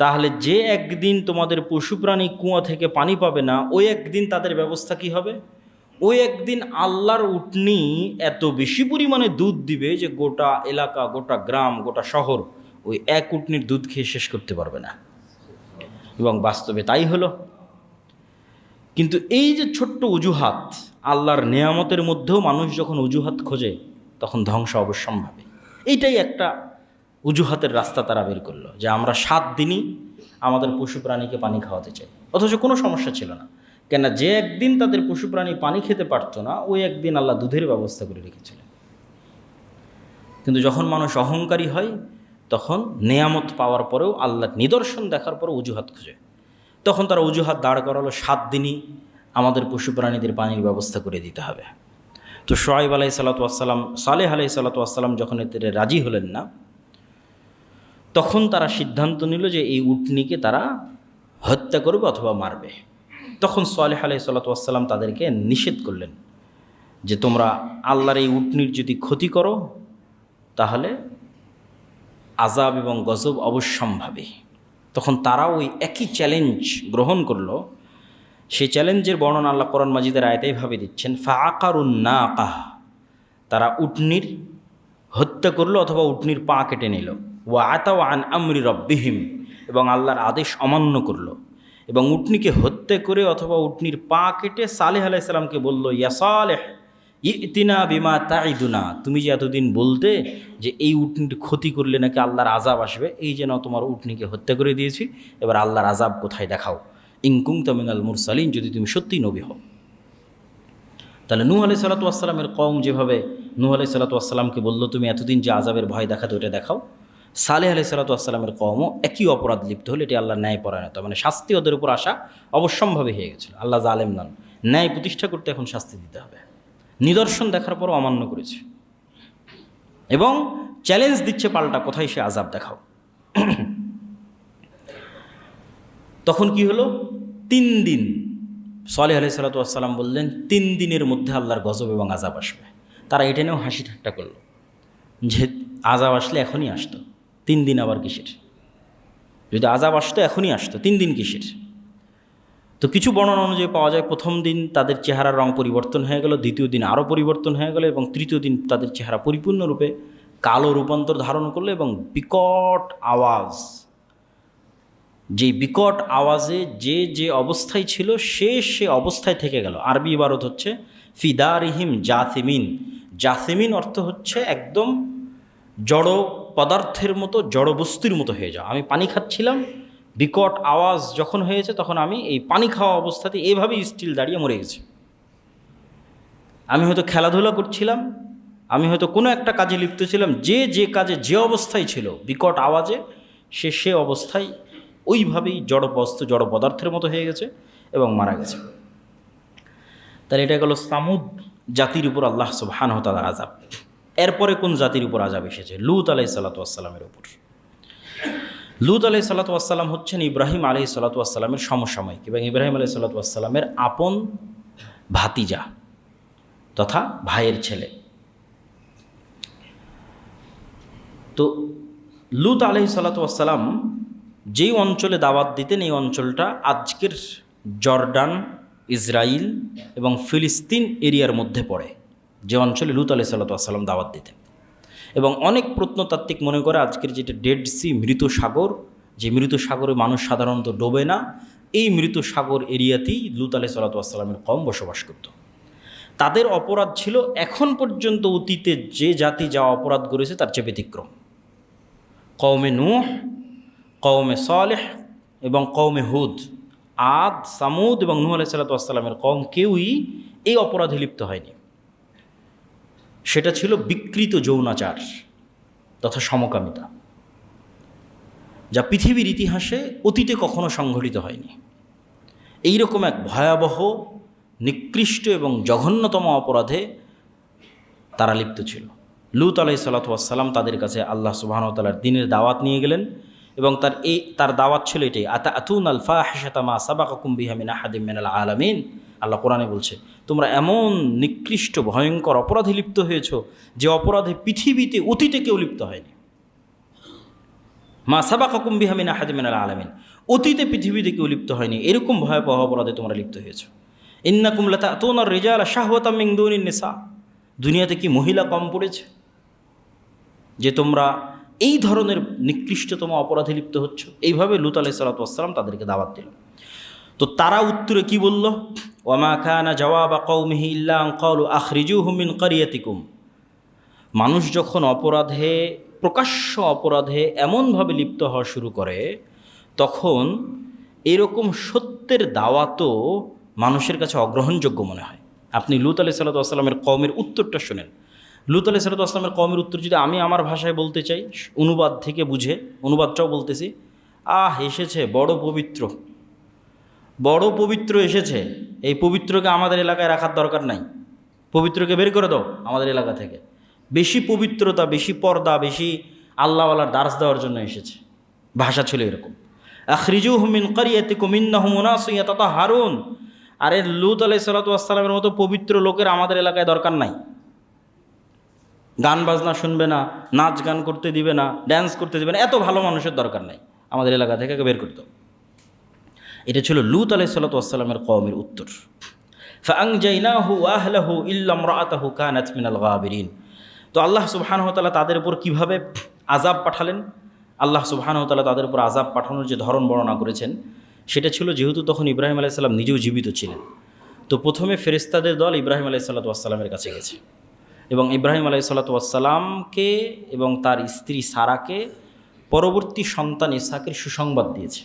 Speaker 1: তাহলে যে একদিন তোমাদের পশু প্রাণী কুয়া থেকে পানি পাবে না, ওই একদিন তাদের ব্যবস্থা কি হবে? ওই একদিন আল্লাহর উটনি এত বেশি পরিমাণে দুধ দিবে যে গোটা এলাকা, গোটা গ্রাম, গোটা শহর ওই এক উটনির দুধ খেয়ে শেষ করতে পারবে না। এবং বাস্তবে তাই হলো। কিন্তু এই যে ছোট্ট অজুহাত, আল্লাহর নেয়ামতের মধ্যেও মানুষ যখন অজুহাত খোঁজে তখন ধ্বংস অবশ্যম্ভাবী। এইটাই একটা অজুহাতের রাস্তা তারা বের করলো, যে আমরা 7 দিনই আমাদের পশু প্রাণীকে পানি খাওয়াতে চাই, অথচ কোনো সমস্যা ছিল না। কেন? যে একদিন তাদের পশু প্রাণী পানি খেতে পারতো না, ওই একদিন আল্লাহ দুধের ব্যবস্থা করে রেখেছিলেন। কিন্তু যখন মানুষ অহংকারী হয়, তখন নেয়ামত পাওয়ার পরেও, আল্লাহর নিদর্শন দেখার পরেও অজুহাত খোঁজে। তখন তারা অজুহাত দাঁড় করালো 7 দিনই আমাদের পশু প্রাণীদের পানির ব্যবস্থা করে দিতে হবে। তো শুআয়ব আলাইহিস সালাতু ওয়াস সালাম, সালেহ আলাইহিস সালাতু ওয়াস সালাম যখন এতে রাজি হলেন না, তখন তারা সিদ্ধান্ত নিল যে এই উটনিকে তারা হত্যা করবে অথবা মারবে। তখন সালেহ আলাইহিস সালাতু ওয়াস সালাম তাদেরকে নিষেধ করলেন যে তোমরা আল্লাহর এই উটনির যদি ক্ষতি করো তাহলে আযাব এবং গজব অবশ্যম্ভাবী। তখন তারা ওই একই চ্যালেঞ্জ গ্রহণ করলো। সেই চ্যালেঞ্জের বর্ণনা আল্লাহ কোরআন মাজিদের আয়াতে এইভাবে দিচ্ছেন, ফাআকারুন নাকাহ তারা উটনির হত্যা করলো অথবা উটনির পা কেটে নিল। ওয়া আতাও আন আমরি রব্বিহিম, এবং আল্লাহর আদেশ অমান্য করলো এবং উটনিকে হত্যা করে অথবা উটনির পা কেটে সালেহ আলাইহিস সালামকে বলল, ইয়া সালেহ ইতিনা বিমা তাইদুনা, তুমি যে এতদিন বলতে যে এই উটনির ক্ষতি করলে নাকি আল্লাহর আযাব আসবে, এই যেন তোমার উটনিকে হত্যা করে দিয়েছি, এবার আল্লাহর আযাব কোথায় দেখাও, ইনকুনতা মিনাল মুরসালিন, যদি তুমি সত্যি নবী হও। তাহলে নূহ আলাইহিস সালাতু ওয়াস সালামের কওম যেভাবে নূহ আলাইহিস সালাতু ওয়াস সালামকে বলল তুমি এতদিন যে আযাবের ভয় দেখাতে ওটা দেখাও, সালেহ আলাইহিস সালাতু ওয়াস সালামের কওমও একই অপরাধ লিপ্ত হলে এটি আল্লাহর ন্যায়পরায়ণতা, মানে শাস্তি ওদের উপর আসা অবশ্যম্ভাবী হয়ে গেছিল। আল্লাহ জালেম নন, ন্যায় প্রতিষ্ঠা করতে এখন শাস্তি দিতে হবে। নিদর্শন দেখার পরও অমান্য করেছে এবং চ্যালেঞ্জ দিচ্ছে পাল্টা, কোথায় সে আযাব দেখাও। তখন কি হলো, 3 দিন সালেহ আলাইহিস সালাতু ওয়াস সালাম বললেন 3 দিনের মধ্যে আল্লাহর গজব এবং আযাব আসবে। তারা এটা নিয়েও হাসি ঠাট্টা করলো যে আযাব আসলে এখনই আসতো, 3 দিন আবার কিসের? যদি আযাব আসতো এখনই আসতো, 3 দিন কিসের? তো কিছু বর্ণনা অনুযায়ী পাওয়া যায় প্রথম দিন তাদের চেহারার রং পরিবর্তন হয়ে গেল, দ্বিতীয় দিন আরও পরিবর্তন হয়ে গেল এবং তৃতীয় দিন তাদের চেহারা পরিপূর্ণরূপে কালো রূপান্তর ধারণ করলো এবং বিকট আওয়াজ, যেই বিকট আওয়াজে যে যে অবস্থায় ছিল সে অবস্থায় থেকে গেল। আরবি ইবারত হচ্ছে ফিদারিহিম জাসিমিন। জাসিমিন অর্থ হচ্ছে একদম জড় পদার্থের মতো, জড় বস্তুর মতো হয়ে যাও। আমি পানি খাচ্ছিলাম, বিকট আওয়াজ যখন হয়েছে তখন আমি এই পানি খাওয়া অবস্থাতে এভাবেই স্টিল দাঁড়িয়ে মরে গেছি। আমি হয়তো খেলাধুলা করছিলাম, আমি হয়তো কোনো একটা কাজে লিপ্ত ছিলাম, যে কাজে যে অবস্থায় ছিল বিকট আওয়াজে সে অবস্থায় ওইভাবেই জড় বস্তু, জড় পদার্থের মতো হয়ে গেছে এবং মারা গেছে। তাহলে এটা গেল সামুদ জাতির উপর আল্লাহ সুবহানাহু ওয়া তাআলার আযাব। এরপরে কোন জাতির উপর আযাব এসেছে? লূত আলাইহিস সালাতু ওয়াস সালামের উপর। লূত আলাইহিস সালাতু ওয়াস সালাম হচ্ছেন ইব্রাহিম আলাইহিস সালাতু ওয়াস সালামের সমসাময়িক এবং ইব্রাহিম আলাইহিস সালাতু ওয়াস সালামের আপন ভাতিজা তথা ভাইয়ের ছেলে। তো লূত আলাইহিস সালাতু ওয়াস সালাম যেই অঞ্চলে দাওয়াত দিতেন এই অঞ্চলটা আজকের জর্ডান, ইসরায়েল এবং ফিলিস্তিন এরিয়ার মধ্যে পড়ে, যে অঞ্চলে লূত আলাইহিস সালাতু ওয়াস সালাম দাওয়াত দিতেন। এবং অনেক প্রত্নতাত্ত্বিক মনে করে আজকের যেটা ডেড সি, মৃত সাগর, যে মৃত সাগরে মানুষ সাধারণত ডোবে না, এই মৃত সাগর এরিয়াতেই লূত আলাইহিস সালাতু ওয়াস সালামের কওম বসবাস করত। তাদের অপরাধ ছিল এখন পর্যন্ত অতীতে যে জাতি যা অপরাধ করেছে তার চেয়ে ব্যতিক্রম। কওমে নূহ, কওমে সালেহ এবং কওমে হুদ, আদ, সামুদ এবং নূহ আলাইহিস সালাতু ওয়াস সালামের কওম কেউই এই অপরাধে লিপ্ত হয়নি। সেটা ছিল বিকৃত যৌনাচার তথা সমকামিতা, যা পৃথিবীর ইতিহাসে অতীতে কখনো সংঘটিত হয়নি। এইরকম এক ভয়াবহ, নিকৃষ্ট এবং জঘন্যতম অপরাধে তারা লিপ্ত ছিল। লূত আলাইহিস সালাতু ওয়াস সালাম তাদের কাছে আল্লাহ সুবহানাহু ওয়া তাআলার দ্বীনের দাওয়াত নিয়ে গেলেন এবং তার দাওয়াত ছিল এটাই, আতাতুনাল ফাহিশাতা মা সাবাকাকুম বিহা মিন আহাদিম মিনাল আলামিন। আল্লাহ কোরআনে বলছে তোমরা এমন নিকৃষ্ট ভয়ঙ্কর অপরাধে লিপ্ত হয়েছ যে অপরাধে পৃথিবীতে অতীতে কেউ লিপ্ত হয়নি। মা সাবাকাকুম বিহা মিন আহাদিম মিনাল আলামিন, অতীতে পৃথিবীতে কেউ লিপ্ত হয়নি, এরকম ভয়াবহ অপরাধে তোমরা লিপ্ত হয়েছ। ইন্নাকুম লাতাতুনার রিজালা শাহওয়াতাম মিন দুনিন নিসা, দুনিয়াতে কি মহিলা কম পড়েছে যে তোমরা এই ধরনের নিকৃষ্টতম অপরাধে লিপ্ত হচ্ছ? এইভাবে লূত আলাইহিস সালাতু ওয়াস সালাম তাদেরকে দাওয়াত দিল। তো তারা উত্তরে কি বলল? ওয়ামা কানা জাওয়াবা কওমিহি ইল্লা আন ক্বালু আখরিজুহুম মিন ক্বরিয়াতিকুম। মানুষ যখন অপরাধে, প্রকাশ্য অপরাধে এমনভাবে লিপ্ত হওয়া শুরু করে তখন এরকম সত্যের দাওয়াতও মানুষের কাছে অগ্রহণযোগ্য মনে হয়। আপনি লূত আলাইহিস সালাতু ওয়াস সালামের কওমের উত্তরটা শোনেন। লূত আলাইহিস সালাতু ওয়াস সালামের কওমের উত্তর যদি আমি আমার ভাষায় বলতে চাই, অনুবাদ থেকে বুঝে, অনুবাদটাও বলতেছি, এসেছে বড় পবিত্র, বড় পবিত্র এসেছে, এই পবিত্রকে আমাদের এলাকায় রাখার দরকার নাই, পবিত্রকে বের করে দাও আমাদের এলাকা থেকে। বেশি পবিত্রতা, বেশি পর্দা, বেশি আল্লাহওয়ালার দার্স দেওয়ার জন্য এসেছে। ভাষা ছিল এরকম। আখরিজুহুম মিন ক্বরিয়াতিকুম ইন্নাহুম উনাসুন ইয়াতাতাহহারুন। আরে লূত আলাইহিস সালাতু ওয়াস সালামের মতো পবিত্র লোকের আমাদের এলাকায় দরকার নাই। গান বাজনা শুনবে না, নাচ গান করতে দিবে না, ড্যান্স করতে দিবে না, এত ভালো মানুষের দরকার নাই, আমাদের এলাকা থেকে বের করে দাও। এটা ছিল লূত আলাইহিস সালাতু ওয়াস সালামের কওমের উত্তর। ফাআনজাইনাহু ওয়া আহলাহু ইল্লা ইমরাআতাহু কানাত মিনাল গাবিরিন। তো আল্লাহ সুবহানাহু ওয়া তাআলা তাদের উপর কীভাবে আযাব পাঠালেন, আল্লাহ সুবহানাহু ওয়া তাআলা তাদের উপর আযাব পাঠানোর যে ধরন বর্ণনা করেছেন সেটা ছিল, যেহেতু তখন ইব্রাহিম আলাইহিস সালাম নিজেও জীবিত ছিলেন, তো প্রথমে ফেরেশতাদের দল ইব্রাহিম আলাইহিস সালাতু ওয়াস সালামের কাছে গেছে এবং ইব্রাহিম আলাইহিস সালাতু ওয়াস সালামকে এবং তার স্ত্রী সারাকে পরবর্তী সন্তান ইসহাকের সুসংবাদ দিয়েছে।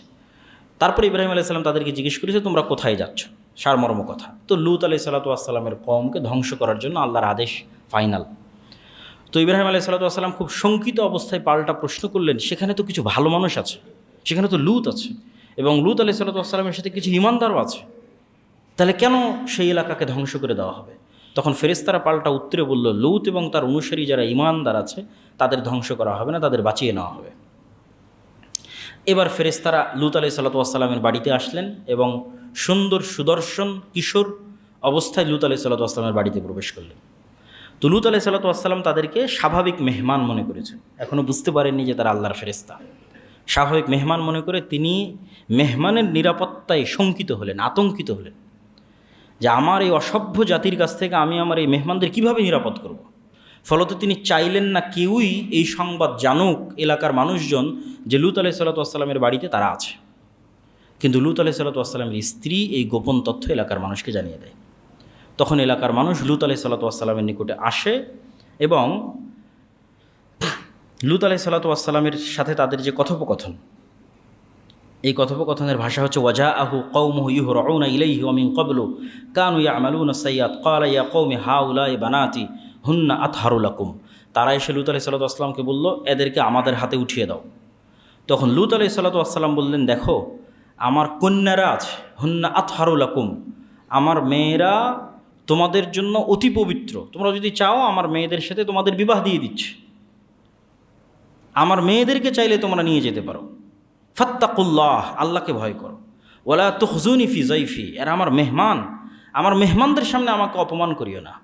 Speaker 1: তারপর ইব্রাহিম আলাইহিস সালাম তাদেরকে জিজ্ঞেস করেছে, তোমরা কোথায় যাচ্ছ, সারমর্ম কথা। তো লূত আলাইহিস সালাতু ওয়াস সালামের কওমকে ধ্বংস করার জন্য আল্লাহর আদেশ ফাইনাল। তো ইব্রাহিম আলাইহিস সালাতু ওয়াস সালাম খুব শঙ্কিত অবস্থায় পাল্টা প্রশ্ন করলেন, সেখানে তো কিছু ভালো মানুষ আছে, সেখানে তো লূত আছে এবং লূত আলাইহিস সালাতু ওয়াস সালামের সাথে কিছু ঈমানদারও আছে, তাহলে কেন সেই এলাকাকে ধ্বংস করে দেওয়া হবে? তখন ফেরেশতারা পাল্টা উত্তরে বলল, লূত এবং তার অনুসারী যারা ঈমানদার আছে তাদের ধ্বংস করা হবে না, তাদের বাঁচিয়ে নেওয়া হবে। এবার ফেরেশতারা লূত আলাইহিস সালাতু ওয়াস সালামের বাড়িতে আসলেন এবং সুন্দর সুদর্শন কিশোর অবস্থায় লূত আলাইহিস সালাতু ওয়াস সালামের বাড়িতে প্রবেশ করলেন। তো লূত আলাইহিস সালাতু ওয়াস সালাম তাদেরকে স্বাভাবিক মেহমান মনে করেছেন, এখনও বুঝতে পারেননি যে তারা আল্লাহর ফেরেশতা। স্বাভাবিক মেহমান মনে করে তিনি মেহমানের নিরাপত্তায় শঙ্কিত হলেন, আতঙ্কিত হলেন যে আমার এই অসভ্য জাতির কাছ থেকে আমি আমার এই মেহমানদের কীভাবে নিরাপদ করব। ফলত তিনি চাইলেন না কেউই এই সংবাদ জানুক এলাকার মানুষজন যে লূত আলাইহিস সালাতু ওয়াস সালামের বাড়িতে তারা আছে। কিন্তু লূত আলাইহিস সালাতু ওয়াস সালামের স্ত্রী এই গোপন তথ্য এলাকার মানুষকে জানিয়ে দেয়। তখন এলাকার মানুষ লূত আলাইহিস সালাতু ওয়াস সালামের নিকটে আসে এবং লূত আলাইহিস সালাতু ওয়াস সালামের সাথে তাদের যে কথোপকথন, এই কথোপকথনের ভাষা হচ্ছে, ওয়াজাআহু কওমুহু ইউহরাউনা ইলাইহি ওয়া মিন ক্বাবলু কানু ইয়ামালুনা সাইয়্যাত ক্বালা ইয়া কওমি হাউলাই বানাতি হুন্না আতহারু লাকুম। তারা এসে লূত আলাইহিস সালাতু ওয়াস সালামকে বলল, এদেরকে আমাদের হাতে উঠিয়ে দাও। তখন লূত আলাইহিস সালাতু ওয়াস সালাম বললেন, দেখো আমার কন্যারা আছে, হুন্না আতহারু লাকুম, আমার মেয়েরা তোমাদের জন্য অতি পবিত্র, তোমরা যদি চাও আমার মেয়েদের সাথে তোমাদের বিবাহ দিয়ে দিচ্ছি, আমার মেয়েদেরকে চাইলে তোমরা নিয়ে যেতে পারো। ফাত্তাকুল্লাহ, আল্লাহকে ভয় করো। ওয়ালা তুখজুনি ফি যাইফি, এরা আমার মেহমান, আমার মেহমানদের সামনে আমাকে অপমান করিও না।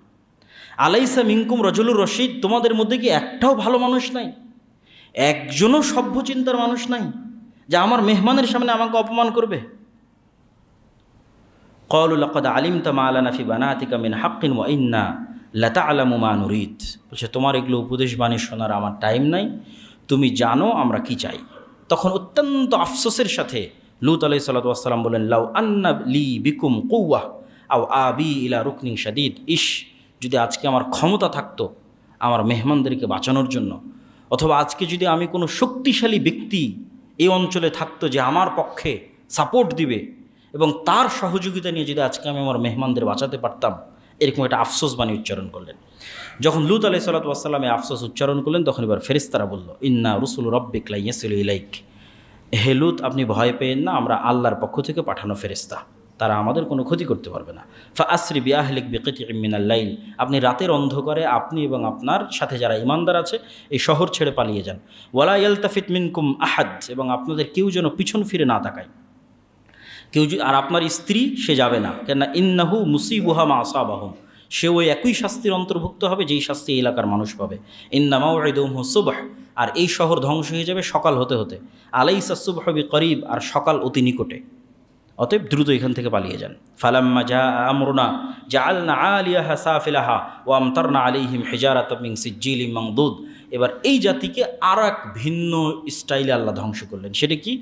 Speaker 1: আলাইসা মিনকুম রাজুলুর রশিদ, তোমাদের মধ্যে কি একটাও ভালো মানুষ নাই, একজনও সভ্য চিন্তার মানুষ নাই যে আমার মেহমানের সামনে আমাকে অপমান করবে। ক্বালু লাকাদ আলিমতা মা লানা ফি বানাতিকা মিন হাক্কিন ওয়া ইন্না লাতা'লামু মা নুরিদ, বলছে তোমার এগুলো উপদেশ বাণী শোনার আমার টাইম নাই, তুমি জানো আমরা কি চাই। তখন অত্যন্ত আফসোসের সাথে লূত আলাইহিস সালাতু ওয়াস সালাম বলেন, লাউ আন্না লি বিকুম কুওয়া আও আবি ইলা রুকনিন শাদীদ, ইশ যদি আজকে আমার ক্ষমতা থাকতো আমার মেহমানদেরকে বাঁচানোর জন্য, অথবা আজকে যদি আমি কোনো শক্তিশালী ব্যক্তি এই অঞ্চলে থাকতো যে আমার পক্ষে সাপোর্ট দিবে এবং তার সহযোগিতা নিয়ে যদি আজকে আমি আমার মেহমানদের বাঁচাতে পারতাম, এরকম একটা আফসোস বাণী উচ্চারণ করলেন। যখন লূত আলাইহিস সালাতু ওয়াস সালাম এই আফসোস উচ্চারণ করলেন, তখন এবার ফেরেশতারা বলল, ইন্না রুসুল রব্বিক লা ইয়াসিলু ইলাইক, হে লূত আপনি ভয় পেয়েন না, আমরা আল্লাহর পক্ষ থেকে পাঠানো ফেরেশতা, তারা আমাদের কোনো ক্ষতি করতে পারবে না। ফা আসরি বিআহলিক বিকিতিম মিনাল লাইল, আপনি রাতের অন্ধকারে আপনি এবং আপনার সাথে যারা ঈমানদার আছে এই শহর ছেড়ে পালিয়ে যান। ওয়ালা ইয়ালতাফিত মিনকুম আহাদ, এবং আপনাদের কেউ যেন পিছন ফিরে না তাকায়, কেউ আর আপনার স্ত্রী সে যাবে না, কেননা ইন্নাহু মুসিবুহা মা আসাবাহুম, সে ওই একই শাস্তির অন্তর্ভুক্ত হবে যেই শাস্তি এই এলাকার মানুষ পাবে। ইন্না মাউইদুহুম সুবহ, আর এই শহর ধ্বংস হয়ে যাবে সকাল হতে হতে। আলাইসা সুবহু বিকরিব, আর সকাল অতি নিকটে, অতএব দ্রুত এখান থেকে পালিয়ে যান। ফালাম্মা জা আমরুনা জাআলনা আলিয়াহা সাফিলাহা ওয়া আমতারনা আলাইহিম হিজারাতাম মিন সিজ্জিলিম মামদুদ। এবার এই জাতিকে আর এক ভিন্ন স্টাইলে আল্লাহ ধ্বংস করলেন। সেটা কি?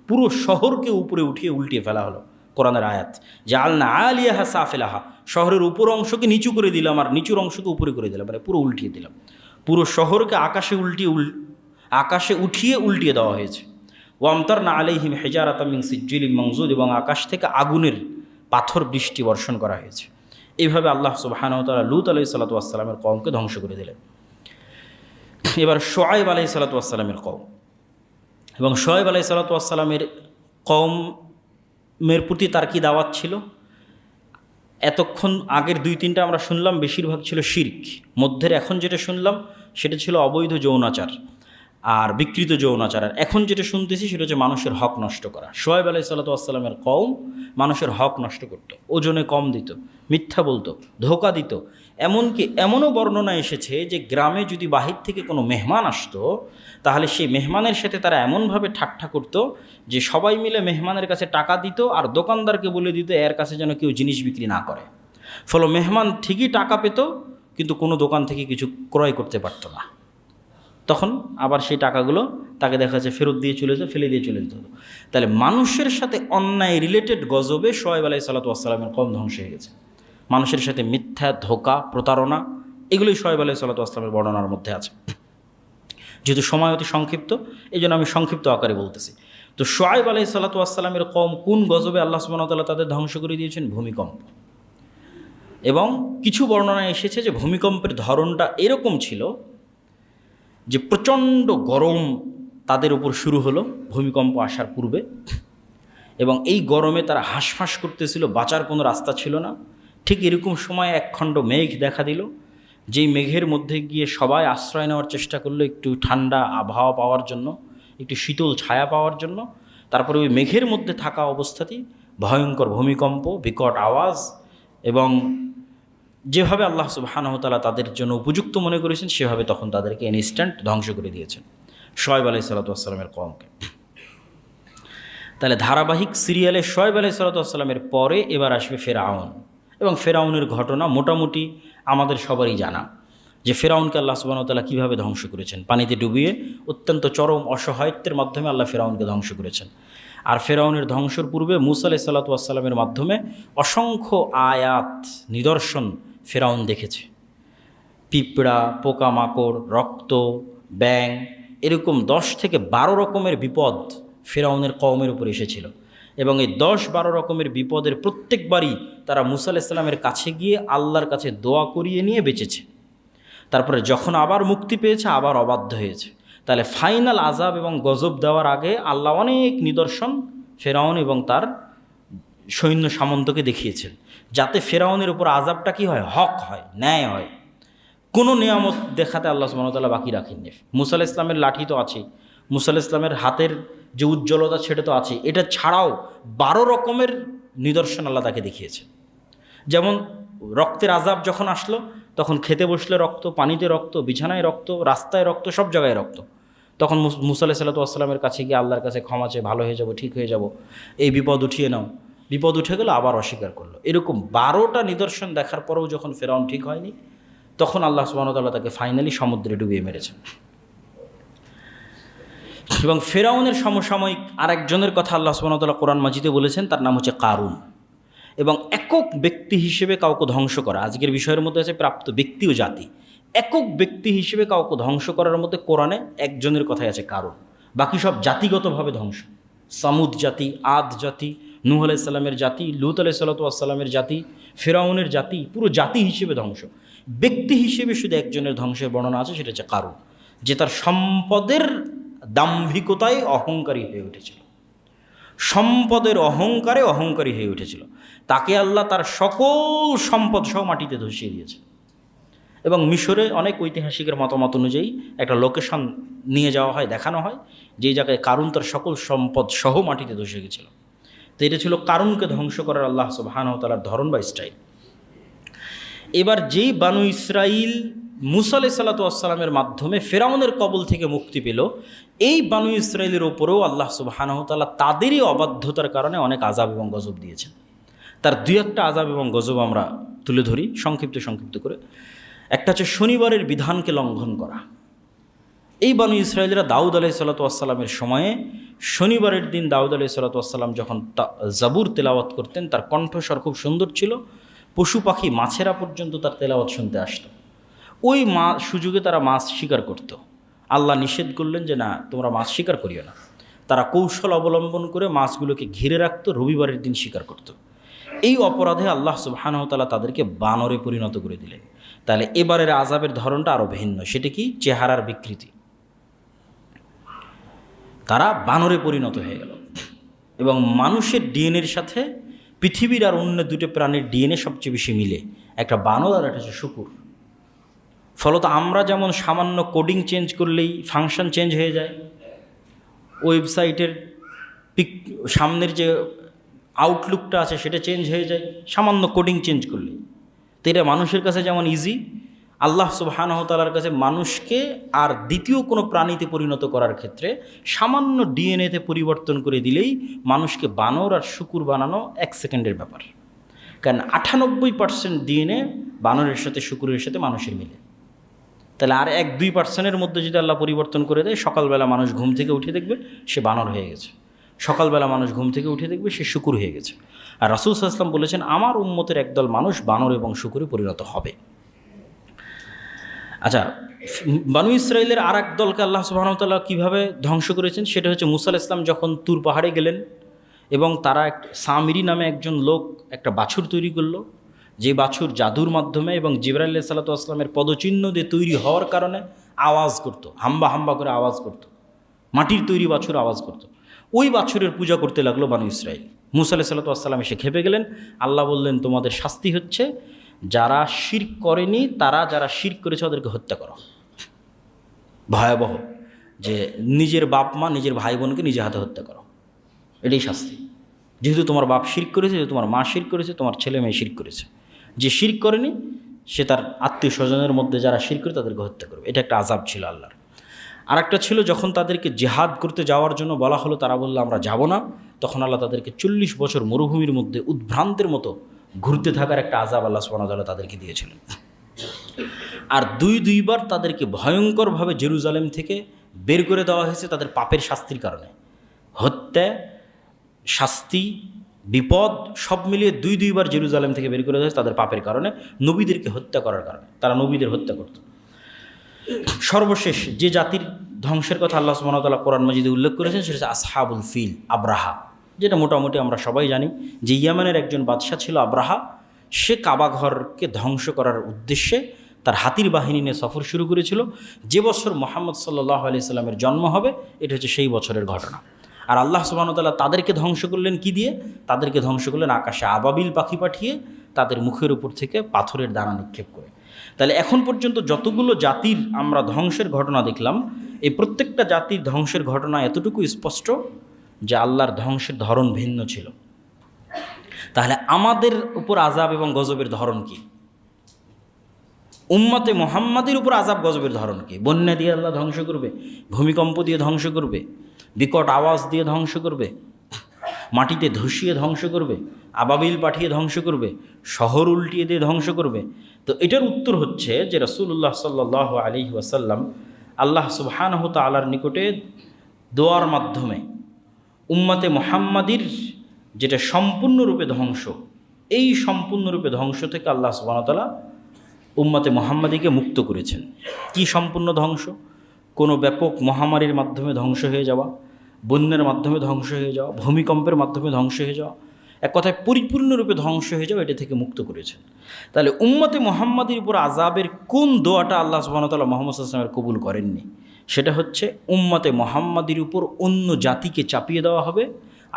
Speaker 1: পুরো শহরকে উপরে উঠিয়ে উল্টিয়ে ফেলা হলো। কোরআনের আয়াত, জাআলনা আলিয়াহা সাফিলাহা, শহরের উপর অংশকে নিচু করে দিলাম আর নিচুর অংশকে উপরে করে দিলাম, মানে পুরো উল্টিয়ে দিলাম। পুরো শহরকে আকাশে উঠিয়ে উল্টিয়ে দেওয়া হয়েছে। ওয়ামতারনা আলাইহিম হিজারাতাম মিন সিজ্জিলিম মামদুদ, এবং আকাশ থেকে আগুনের পাথর বৃষ্টি বর্ষণ করা হয়েছে। এইভাবে আল্লাহ সুবহানাহু ওয়া তাআলা লূত আলাইহিস সালাতু ওয়াস সালামের কওমকে ধ্বংস করে দিলেন। এবার শুআয়ব আলাইহিস সালাতু ওয়াস সালামের কওম, এবং শুআয়ব আলাইহিস সালাতু ওয়াস সালামের কওমের প্রতি তার কি দাওয়াত ছিল? এতক্ষণ আগের 2-3টা আমরা শুনলাম, বেশিরভাগ ছিল শিরক। মধ্যের এখন যেটা শুনলাম সেটা ছিল অবৈধ যৌনাচার আর বিকৃত যৌনাচার। আর এখন যেটা শুনতেছি সেটা হচ্ছে মানুষের হক নষ্ট করা। শুআয়ব আলাইহিস সালাতু ওয়াস সালামের কওম মানুষের হক নষ্ট করত, ওজনে কম দিত, মিথ্যা বলতো, ধোঁকা দিত। এমনকি এমনও বর্ণনা এসেছে যে গ্রামে যদি বাহির থেকে কোনো মেহমান আসতো তাহলে সেই মেহমানের সাথে তারা এমনভাবে ঠাট্টা করতো যে সবাই মিলে মেহমানের কাছে টাকা দিত আর দোকানদারকে বলে দিত এর কাছে যেন কেউ জিনিস বিক্রি না করে। ফলে মেহমান ঠিকই টাকা পেত, কিন্তু কোনো দোকান থেকে কিছু ক্রয় করতে পারতো না। তখন আবার সেই টাকাগুলো তাকে দেখা যাচ্ছে ফেরত দিয়ে চলে যেত, ফেলে দিয়ে চলে যেত। তাহলে মানুষের সাথে অন্যায় রিলেটেড গজবে শোয়েব আলাইহিসসালাতু ওয়াসসালামের কওম ধ্বংস হয়ে গেছে। মানুষের সাথে মিথ্যা, ধোঁকা, প্রতারণা, এগুলোই শোয়েব আলাইহিসসালাতু ওয়াসসালামের বর্ণনার মধ্যে আছে। যেহেতু সময় অতি সংক্ষিপ্ত, এই জন্য আমি সংক্ষিপ্ত আকারে বলতেছি। তো শোয়েব আলাইহিসসালাতু ওয়াসসালামের কওম কোন গজবে আল্লাহ সুবহানাহু ওয়া তাআলা তাদের ধ্বংস করে দিয়েছেন? ভূমিকম্প। এবং কিছু বর্ণনায় এসেছে যে ভূমিকম্পের ধরনটা এরকম ছিল যে প্রচণ্ড গরম তাদের উপর শুরু হলো ভূমিকম্প আসার পূর্বে, এবং এই গরমে তারা হাঁসফাঁস করতেছিল, বাঁচার কোনো রাস্তা ছিল না। ঠিক এরকম সময় একখণ্ড মেঘ দেখা দিল, যেই মেঘের মধ্যে গিয়ে সবাই আশ্রয় নেওয়ার চেষ্টা করলো একটু ঠান্ডা আবহাওয়া পাওয়ার জন্য, একটু শীতল ছায়া পাওয়ার জন্য। তারপরে ওই মেঘের মধ্যে থাকা অবস্থাতেই ভয়ঙ্কর ভূমিকম্প, বিকট আওয়াজ, এবং যেভাবে আল্লাহ সুবহানাহু ওয়া তাআলা তাদের জন্য উপযুক্ত মনে করেছেন সেভাবে তখন তাদেরকে ইনস্ট্যান্ট ধ্বংস করে দিয়েছেন শোয়েব আলাইহিসসালাতু ওয়াসসালামের কওমকে। তাহলে ধারাবাহিক সিরিয়ালে শোয়েব আলাইহিসসালাতু ওয়াসসালামের পরে এবার আসবে ফেরাউন, এবং ফেরাউনের ঘটনা মোটামুটি আমাদের সবারই জানা, যে ফেরাউনকে আল্লাহ সুবহানাহু ওয়া তাআলা কীভাবে ধ্বংস করেছেন। পানিতে ডুবিয়ে অত্যন্ত চরম অসহায়ত্বের মাধ্যমে আল্লাহ ফেরাউনকে ধ্বংস করেছেন। আর ফেরাউনের ধ্বংসের পূর্বে মূসা আলাইহিসসালাতু ওয়াসসালামের মাধ্যমে অসংখ্য আয়াত, নিদর্শন ফেরাউন দেখেছে। পিঁপড়া, পোকামাকড়, রক্ত, ব্যাং, এরকম 10 থেকে 12 রকমের বিপদ ফেরাউনের কওমের উপর এসেছিল, এবং এই 10-12 রকমের বিপদের প্রত্যেকবারই তারা মূসা আলাইহিস সালামের কাছে গিয়ে আল্লাহর কাছে দোয়া করিয়ে নিয়ে বেঁচেছে। তারপরে যখন আবার মুক্তি পেয়েছে আবার অবাধ্য হয়েছে। তাহলে ফাইনাল আযাব এবং গজব দেওয়ার আগে আল্লাহ অনেক নিদর্শন ফেরাউন এবং তার সৈন্য সামন্তকে দেখিয়েছেন, যাতে ফেরাউনের উপর আযাবটা কি হয়? হক হয়, ন্যায় হয়। কোনো নিয়ামত দেখাতে আল্লাহ সুবহানাহু ওয়া তাআলা বাকি রাখেননি। মূসা আলাইহিস সালামের লাঠি তো আছে, মূসা আলাইহিস সালামের হাতের যে উজ্জ্বলতা সেটা তো আছে, এটা ছাড়াও 12 রকমের নিদর্শন আল্লাহ তাকে দেখিয়েছে। যেমন রক্তের আযাব যখন আসলো, তখন খেতে বসলে রক্ত, পানিতে রক্ত, বিছানায় রক্ত, রাস্তায় রক্ত, সব জায়গায় রক্ত। তখন মূসা আলাইহিসসালাতু ওয়াসসালামের কাছে গিয়ে আল্লাহর কাছে ক্ষমা চেয়ে ভালো হয়ে যাব, ঠিক হয়ে যাব, এই বিপদ উঠিয়ে নাও। বিপদ উঠে গেল, আবার অস্বীকার করলো। এরকম 12টা নিদর্শন দেখার পরেও যখন ফেরাউন ঠিক হয়নি, তখন আল্লাহ সুবহানাহু ওয়া তাআলা তাকে ফাইনালি সমুদ্রে ডুবিয়ে মেরেছেন। এবং ফেরাউনের সমসাময়িক আরেকজনের কথা আল্লাহ সুবহানাহু ওয়া তাআলা কোরআন মাজিদে বলেছেন, তার নাম হচ্ছে কারুন। এবং একক ব্যক্তি হিসেবে কাউকে ধ্বংস করা, আজকের বিষয়ের মধ্যে আছে প্রাপ্ত ব্যক্তি ও জাতি। একক ব্যক্তি হিসেবে কাউকে ধ্বংস করার মধ্যে কোরআনে একজনের কথাই আছে, কারুন। বাকি সব জাতিগতভাবে ধ্বংস। সামুদ জাতি, আদ জাতি, নূহ আলাইহিস সালামের জাতি, লূত আলাইহিসসালাতু ওয়াসসালামের জাতি, ফেরাউনের জাতি, পুরো জাতি হিসেবে ধ্বংস। ব্যক্তি হিসেবে শুধু একজনের ধ্বংসের বর্ণনা আছে, সেটা হচ্ছে কারুন, যে তার সম্পদের দাম্ভিকতায় অহংকারী হয়ে উঠেছিল, সম্পদের অহংকারে অহংকারী হয়ে উঠেছিল। তাকে আল্লাহ তার সকল সম্পদ সহ মাটিতে ধসিয়ে দিয়েছে। এবং মিশরে অনেক ঐতিহাসিকের মতামত অনুযায়ী একটা লোকেশন নিয়ে যাওয়া হয়, দেখানো হয়, যেই জায়গায় কারুন তার সকল সম্পদ সহ মাটিতে ধসে গেছিল। তো এটা ছিল কারুনকে ধ্বংস করার আল্লাহ সুবহানাহু ওয়া তাআলার ধরন বা স্টাইল। এবার যেই বানু ইসরাইল মূসা আলাইহিসসালাতু ওয়াসসালামের মাধ্যমে ফেরাউনের কবল থেকে মুক্তি পেল, এই বানু ইসরাইলের ওপরেও আল্লাহ সুবহানাহু ওয়া তাআলা তাদেরই অবাধ্যতার কারণে অনেক আযাব এবং গজব দিয়েছেন। তার 2-1টা আযাব এবং গজব আমরা তুলে ধরি সংক্ষিপ্ত করে। একটা হচ্ছে শনিবারের বিধানকে লঙ্ঘন করা। এই বানু ইসরাইলরা দাউদ আলাইহিসসালাতু ওয়াসসালামের সময়ে শনিবারের দিন দাউদ আলাইহিসসালাতু ওয়াসসালাম যখন জাবুর তেলাওয়াত করতেন, তার কণ্ঠস্বর খুব সুন্দর ছিল, পশু পাখি মাছেরা পর্যন্ত তার তেলাওয়াত শুনতে আসতো। ওই সুযোগে তারা মাছ শিকার করত। আল্লাহ নিষেধ করলেন যে না, তোমরা মাছ শিকার করিও না। তারা কৌশল অবলম্বন করে মাছগুলোকে ঘিরে রাখতো, রবিবারের দিন শিকার করত। এই অপরাধে আল্লাহ সুবহানাহু ওয়া তাআলা তাদেরকে বানরে পরিণত করে দিলেন। তাহলে এবারের আযাবের ধরনটা আরও ভিন্ন। সেটা কি? চেহারার বিকৃতি। তারা বানরে পরিণত হয়ে গেল। এবং মানুষের ডিএনএর সাথে পৃথিবীর আর অন্য 2টি প্রাণীর ডিএনএ সবচেয়ে বেশি মিলে, একটা বানর আর একটা হচ্ছে শুকুর। ফলত আমরা যেমন সামান্য কোডিং চেঞ্জ করলেই ফাংশন চেঞ্জ হয়ে যায়, ওয়েবসাইটের সামনের যে আউটলুকটা আছে সেটা চেঞ্জ হয়ে যায় সামান্য কোডিং চেঞ্জ করলেই। তো এটা মানুষের কাছে যেমন ইজি, আল্লাহ সুবহানাহু ওয়া তাআলার কাছে মানুষকে আর দ্বিতীয় কোনো প্রাণীতে পরিণত করার ক্ষেত্রে সামান্য ডিএনএতে পরিবর্তন করে দিলেই মানুষকে বানর আর শুকুর বানানো 1 সেকেন্ডের ব্যাপার। কারণ 98% ডিএনএ বানরের সাথে শুকুরের সাথে মানুষের মিলে। তাহলে আর 1-2% মধ্যে যদি আল্লাহ পরিবর্তন করে দেয়, সকালবেলা মানুষ ঘুম থেকে উঠে দেখবে সে বানর হয়ে গেছে, সকালবেলা মানুষ ঘুম থেকে উঠে দেখবে সে শুকুর হয়ে গেছে। আর রাসূল সাল্লাল্লাহু আলাইহি ওয়াসাল্লাম বলেছেন, আমার উম্মতের একদল মানুষ বানর এবং শুকুরে পরিণত হবে। আচ্ছা, বানু ইসরাইলের আর এক দলকে আল্লাহ সুবহানাহু ওয়া তাআলা কীভাবে ধ্বংস করেছেন সেটা হচ্ছে, মুসা আলাইহিস সালাম যখন তুর পাহাড়ে গেলেন এবং তারা সামিরি নামে একজন লোক একটা বাছুর তৈরি করলো, যে বাছুর জাদুর মাধ্যমে এবং জিবরাইল আলাইহিস সালাতু ওয়াস সালামের পদচিহ্ন দিয়ে তৈরি হওয়ার কারণে আওয়াজ করতো, হাম্বা হাম্বা করে আওয়াজ করতো, মাটির তৈরি বাছুর আওয়াজ করতো। ওই বাছুরের পূজা করতে লাগলো বানু ইসরাইল। মুসা আলাইহিস সালাতু ওয়াস সালাম এসে খেপে গেলেন। আল্লাহ বললেন, তোমাদের শাস্তি হচ্ছে যারা শিরক করেনি, তারা যারা শিরক করেছে ওদেরকে হত্যা করো। ভয়াবহ, যে নিজের বাপ মা নিজের ভাই বোনকে নিজে হাতে হত্যা করো, এটাই শাস্তি। যেহেতু তোমার বাপ শিরক করেছে, যেহেতু তোমার মা শিরক করেছে, তোমার ছেলে মেয়ে শিরক করেছে, যে শিরক করেনি সে তার আত্মীয় স্বজনের মধ্যে যারা শিরক করে তাদেরকে হত্যা করবে। এটা একটা আযাব ছিল আল্লাহর। আর একটা ছিল, যখন তাদেরকে জিহাদ করতে যাওয়ার জন্য বলা হলো, তারা বললো আমরা যাব না, তখন আল্লাহ তাদেরকে 40 বছর মরুভূমির মধ্যে উদ্ভ্রান্তের মতো ঘুরতে থাকার একটা আযাব আল্লাহ সুবহানাহু ওয়া তাআলা তাদেরকে দিয়েছিলেন। আর দুইবার তাদেরকে ভয়ঙ্করভাবে জেরুজালেম থেকে বের করে দেওয়া হয়েছে তাদের পাপের শাস্তির কারণে। হত্যা, শাস্তি, বিপদ সব মিলিয়ে দুইবার জেরুজালেম থেকে বের করে দেওয়া হয়েছে তাদের পাপের কারণে, নবীদেরকে হত্যা করার কারণে। তারা নবীদের হত্যা করত। সর্বশেষ যে জাতির ধ্বংসের কথা আল্লাহ সুবহানাহু ওয়া তাআলা কোরআন মাজিদে উল্লেখ করেছেন সেটা হচ্ছে আসহাবুল ফিল, আব্রাহা, যেটা মোটামুটি আমরা সবাই জানি যে ইয়ামানের একজন বাদশা ছিল আব্রাহা। সে কাবাঘরকে ধ্বংস করার উদ্দেশ্যে তার হাতির বাহিনী নিয়ে সফর শুরু করেছিল। যে বছর মুহাম্মদ সাল্লাল্লাহু আলাইহি সাল্লামের জন্ম হবে, এটা হচ্ছে সেই বছরের ঘটনা। আর আল্লাহ সুবহানাহু ওয়া তাআলা তাদেরকে ধ্বংস করলেন কি দিয়ে? তাদেরকে ধ্বংস করলেন আকাশে আবাবিল পাখি পাঠিয়ে তাদের মুখের উপর থেকে পাথরের দানা নিক্ষেপ করে। তাহলে এখন পর্যন্ত যতগুলো জাতির আমরা ধ্বংসের ঘটনা দেখলাম, এই প্রত্যেকটা জাতির ধ্বংসের ঘটনা এতটুকু স্পষ্ট যে আল্লাহর ধ্বংসের ধরন ভিন্ন ছিল। তাহলে আমাদের উপর আযাব এবং গজবের ধরন কি? উম্মতে মুহাম্মাদের উপর আযাব গজবের ধরন কি? বন্যা দিয়ে আল্লাহ ধ্বংস করবে, ভূমিকম্প দিয়ে ধ্বংস করবে, বিকট আওয়াজ দিয়ে ধ্বংস করবে, মাটিতে ধসিয়ে ধ্বংস করবে, আবাবিল পাঠিয়ে ধ্বংস করবে, শহর উল্টিয়ে দিয়ে ধ্বংস করবে। তো এটার উত্তর হচ্ছে যে রাসূলুল্লাহ সাল্লাল্লাহু আলাইহি ওয়াসাল্লাম আল্লাহ সুবহানাহু ওয়া তাআলার নিকটে দোয়ার মাধ্যমে উম্মতে মুহাম্মাদির যেটা সম্পূর্ণরূপে ধ্বংস, এই সম্পূর্ণরূপে ধ্বংস থেকে আল্লাহ সুবহানাহু ওয়া তাআলা উম্মতে মুহাম্মাদিকে মুক্ত করেছেন। কি সম্পূর্ণ ধ্বংস? কোনো ব্যাপক মহামারীর মাধ্যমে ধ্বংস হয়ে যাওয়া, বন্যার মাধ্যমে ধ্বংস হয়ে যাওয়া, ভূমিকম্পের মাধ্যমে ধ্বংস হয়ে যাওয়া, এক কথায় পরিপূর্ণরূপে ধ্বংস হয়ে যাওয়া, এটা থেকে মুক্ত করেছেন। তাহলে উম্মতে মুহাম্মাদির উপর আযাবের কোন দোয়াটা আল্লাহ সুবহানাহু ওয়া তাআলা মুহাম্মদ সাল্লাল্লাহু আলাইহি ওয়াসাল্লামের কবুল করেননি? সেটা হচ্ছে উম্মতে মুহাম্মাদির উপর অন্য জাতিকে চাপিয়ে দেওয়া হবে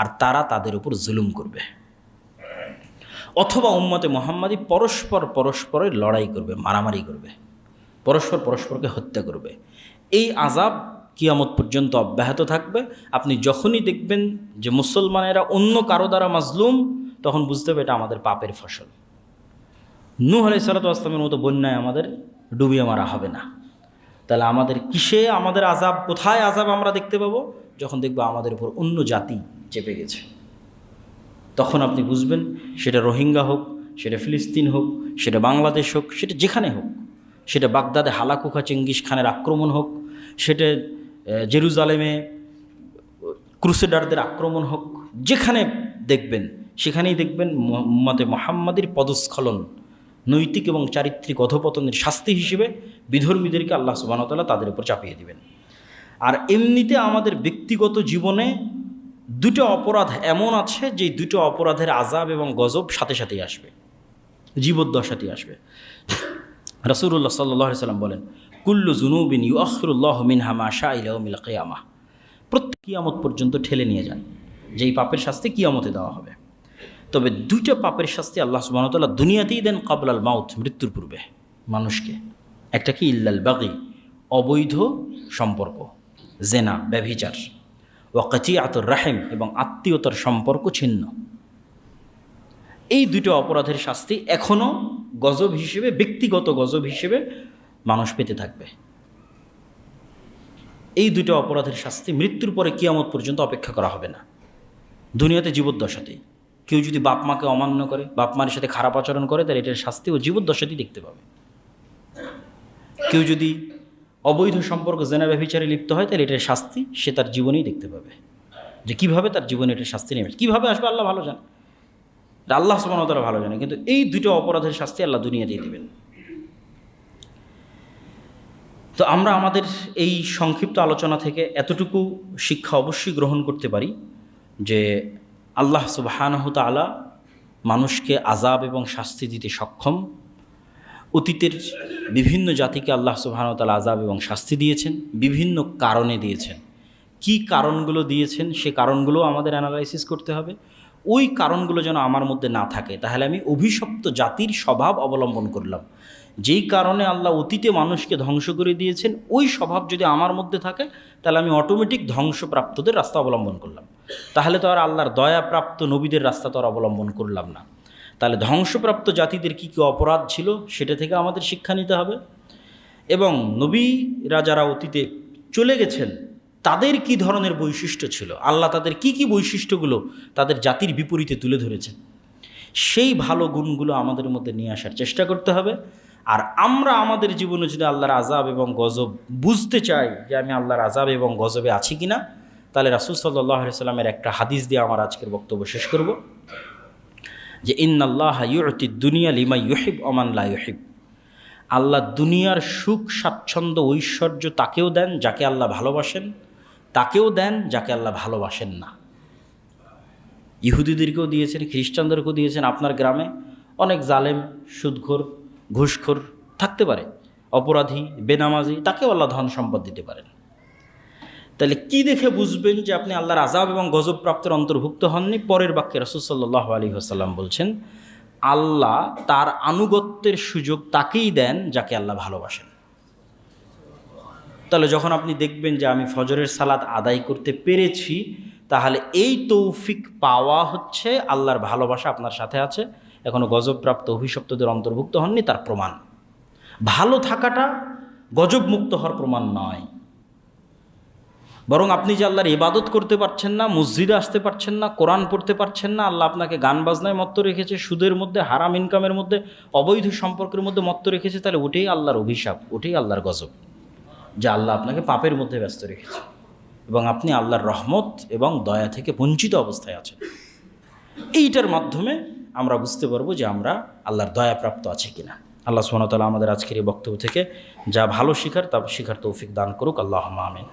Speaker 1: আর তারা তাদের উপর জুলুম করবে, অথবা উম্মতে মুহাম্মাদি পরস্পরের লড়াই করবে, মারামারি করবে, পরস্পরকে হত্যা করবে। এই আযাব কিয়ামত পর্যন্ত অব্যাহত থাকবে। আপনি যখনই দেখবেন যে মুসলমানেরা অন্য কারো দ্বারা মাজলুম, তখন বুঝতে হবে এটা আমাদের পাপের ফসল। নূহ আলাইহিস সালাতু ওয়াস সালামের মতো বন্যায় আমাদের ডুবিয়ে মারা হবে না। তাহলে আমাদের কিসে আমাদের আযাব, কোথায় আযাব আমরা দেখতে পাবো? যখন দেখবো আমাদের উপর অন্য জাতি চেপে গেছে, তখন আপনি বুঝবেন, সেটা রোহিঙ্গা হোক, সেটা ফিলিস্তিন হোক, সেটা বাংলাদেশ হোক, সেটা যেখানে হোক, সেটা বাগদাদে হালাকুখা চেঙ্গিস খানের আক্রমণ হোক, সেটা জেরুজালেমে ক্রুসেডারদের আক্রমণ হোক, যেখানে দেখবেন সেখানেই দেখবেন উম্মতে মুহাম্মাদির পদস্খলন, নৈতিক এবং চারিত্রিক অধপতনের শাস্তি হিসেবে বিধর্মীদেরকে আল্লাহ সুবহানাহু ওয়া তাআলা তাদের উপর চাপিয়ে দিবেন। আর এমনিতে আমাদের ব্যক্তিগত জীবনে দুটো অপরাধ এমন আছে যে দুটো অপরাধের আযাব এবং গজব সাথে সাথেই আসবে, জীবদ্দশাতেই আসবে। রাসূলুল্লাহ সাল্লাল্লাহু আলাইহি ওয়াসাল্লাম বলেন, কুল্লু যুনুবিন ইউআখিরুল্লাহু মিনহা মা শাআ ইলা ইয়াউমিল কিয়ামাহ। প্রত্যেক কিয়ামত পর্যন্ত ঠেলে নিয়ে যান, যেই পাপের শাস্তি কিয়ামতে দেওয়া হবে। তবে দুইটা পাপের শাস্তি আল্লাহ সুবহানাহু ওয়া তাআলা দুনিয়াতেই দেন ক্বাবলাল মাউত, মৃত্যুর পূর্বে মানুষকে। একটা কি? ইল্লাল বাগি, অবৈধ সম্পর্ক, জেনা, ব্যভিচার, ওয়া কাতিআতুর রাহিম, এবং আত্মীয়তার সম্পর্ক ছিন্ন। এই দুটো অপরাধের শাস্তি এখনও গজব হিসেবে, ব্যক্তিগত গজব হিসেবে মানুষ পেতে থাকবে। এই দুটো অপরাধের শাস্তি মৃত্যুর পরে কিয়ামত পর্যন্ত অপেক্ষা করা হবে না, দুনিয়াতে জীবদ্দশাতেই। কেউ যদি বাপ মাকে অমান্য করে, বাপ মার সাথে খারাপ আচরণ করে, তাহলে এটার শাস্তি ও জীবদ্দশাতেই দেখতে পাবে। কেউ যদি অবৈধ সম্পর্ক জেনা ব্যভিচারে লিপ্ত হয়, তাহলে এটার শাস্তি সে তার জীবনেই দেখতে পাবে, যে কীভাবে তার জীবনে এটার শাস্তি নেমে কীভাবে আসবে আল্লাহ ভালো জানে, আল্লাহ সুবহানাহু ওয়া তাআলা ভালো জানে। কিন্তু এই দুটো অপরাধের শাস্তি আল্লাহ দুনিয়াতেই দেবেন। তো আমরা আমাদের এই সংক্ষিপ্ত আলোচনা থেকে এতটুকু শিক্ষা অবশ্যই গ্রহণ করতে পারি যে আল্লাহ সুবহানাহু ওয়া তাআলা মানুষকে আযাব এবং শাস্তি দিতে সক্ষম। অতীতের বিভিন্ন জাতিকে আল্লাহ সুবহানাহু ওয়া তাআলা আযাব এবং শাস্তি দিয়েছেন, বিভিন্ন কারণে দিয়েছেন। কি কারণগুলো দিয়েছেন সে কারণগুলো আমাদের অ্যানালাইসিস করতে হবে। ওই কারণগুলো যেন আমার মধ্যে না থাকে, তাহলে আমি অভিশপ্ত জাতির স্বভাব অবলম্বন করলাম। যেই কারণে আল্লাহ অতীতে মানুষকে ধ্বংস করে দিয়েছেন, ওই স্বভাব যদি আমার মধ্যে থাকে, তাহলে আমি অটোমেটিক ধ্বংসপ্রাপ্তদের রাস্তা অবলম্বন করলাম। তাহলে তো আর আল্লাহর দয়াপ্রাপ্ত নবীদের রাস্তা তো আর অবলম্বন করলাম না। তাহলে ধ্বংসপ্রাপ্ত জাতিদের কী কী অপরাধ ছিল সেটা থেকে আমাদের শিক্ষা নিতে হবে, এবং নবীরা যারা অতীতে চলে গেছেন তাদের কি ধরনের বৈশিষ্ট্য ছিল, আল্লাহ তাদের কি কি বৈশিষ্ট্যগুলো তাদের জাতির বিপরীতে তুলে ধরেছেন, সেই ভালো গুণগুলো আমাদের মধ্যে নিয়ে আসার চেষ্টা করতে হবে। আর আমরা আমাদের জীবনে যদি আল্লাহর আযাব এবং গজব বুঝতে চাই যে আমি আল্লাহর আযাব এবং গজবে আছি কিনা, তাহলে রাসূল সাল্লাল্লাহু আলাইহি সাল্লামের একটা হাদিস দিয়ে আমার আজকের বক্তব্য শেষ করব, যে ইন্নাল্লাহা ইউতিদ দুনিয়া লিমান ইউহিব ওয়া মান লা ইউহিব। আল্লাহ দুনিয়ার সুখ স্বাচ্ছন্দ্য ঐশ্বর্য তাকেও দেন যাকে আল্লাহ ভালোবাসেন, তাকেও দেন যাকে আল্লাহ ভালোবাসেন না। ইহুদিদেরকেও দিয়েছেন, খ্রিস্টানদেরকেও দিয়েছেন। আপনার গ্রামে অনেক জালেম, সুদখোর, ঘুষখোর থাকতে পারে, অপরাধী, বেনামাজি, তাকেও আল্লাহ ধন সম্পদ দিতে পারেন। তাহলে কি দেখে বুঝবেন যে আপনি আল্লাহর আযাব এবং গজব প্রাপ্তের অন্তর্ভুক্ত হননি? পরের বাক্যে রাসূল সাল্লাল্লাহু আলাইহি ওয়াসাল্লাম বলছেন, আল্লাহ তার আনুগত্যের সুযোগ তাকেই দেন যাকে আল্লাহ ভালোবাসেন। তাহলে যখন আপনি দেখবেন যে আমি ফজরের সালাত আদায় করতে পেরেছি, তাহলে এই তৌফিক পাওয়া হচ্ছে আল্লাহর ভালোবাসা আপনার সাথে আছে, এখনও গজবপ্রাপ্ত অভিশপ্তদের অন্তর্ভুক্ত হননি তার প্রমাণ। ভালো থাকাটা গজব মুক্ত হওয়ার প্রমাণ নয়, বরং আপনি যে আল্লাহর ইবাদত করতে পারছেন না, মসজিদে আসতে পারছেন না, কোরআন পড়তে পারছেন না, আল্লাহ আপনাকে গান বাজনায় মত্ত রেখেছে, সুদের মধ্যে, হারাম ইনকামের মধ্যে, অবৈধ সম্পর্কের মধ্যে মত্ত রেখেছে, তাহলে ওটাই আল্লাহর অভিশাপ, ওটাই আল্লাহর গজব, যা আল্লাহ আপনাকে পাপের মধ্যে ব্যস্ত রেখেছে এবং আপনি আল্লাহর রহমত এবং দয়া থেকে বঞ্চিত অবস্থায় আছেন। এইটার মাধ্যমে আমরা বুঝতে পারবো যে আমরা আল্লাহর দয়াপ্রাপ্ত আছি কিনা। আল্লাহ সুবহানাহু ওয়া তাআলা আমাদের আজকের এই বক্তব্য থেকে যা ভালো শিখার তা শিখার তৌফিক দান করুক। আল্লাহুম্মা আমিন।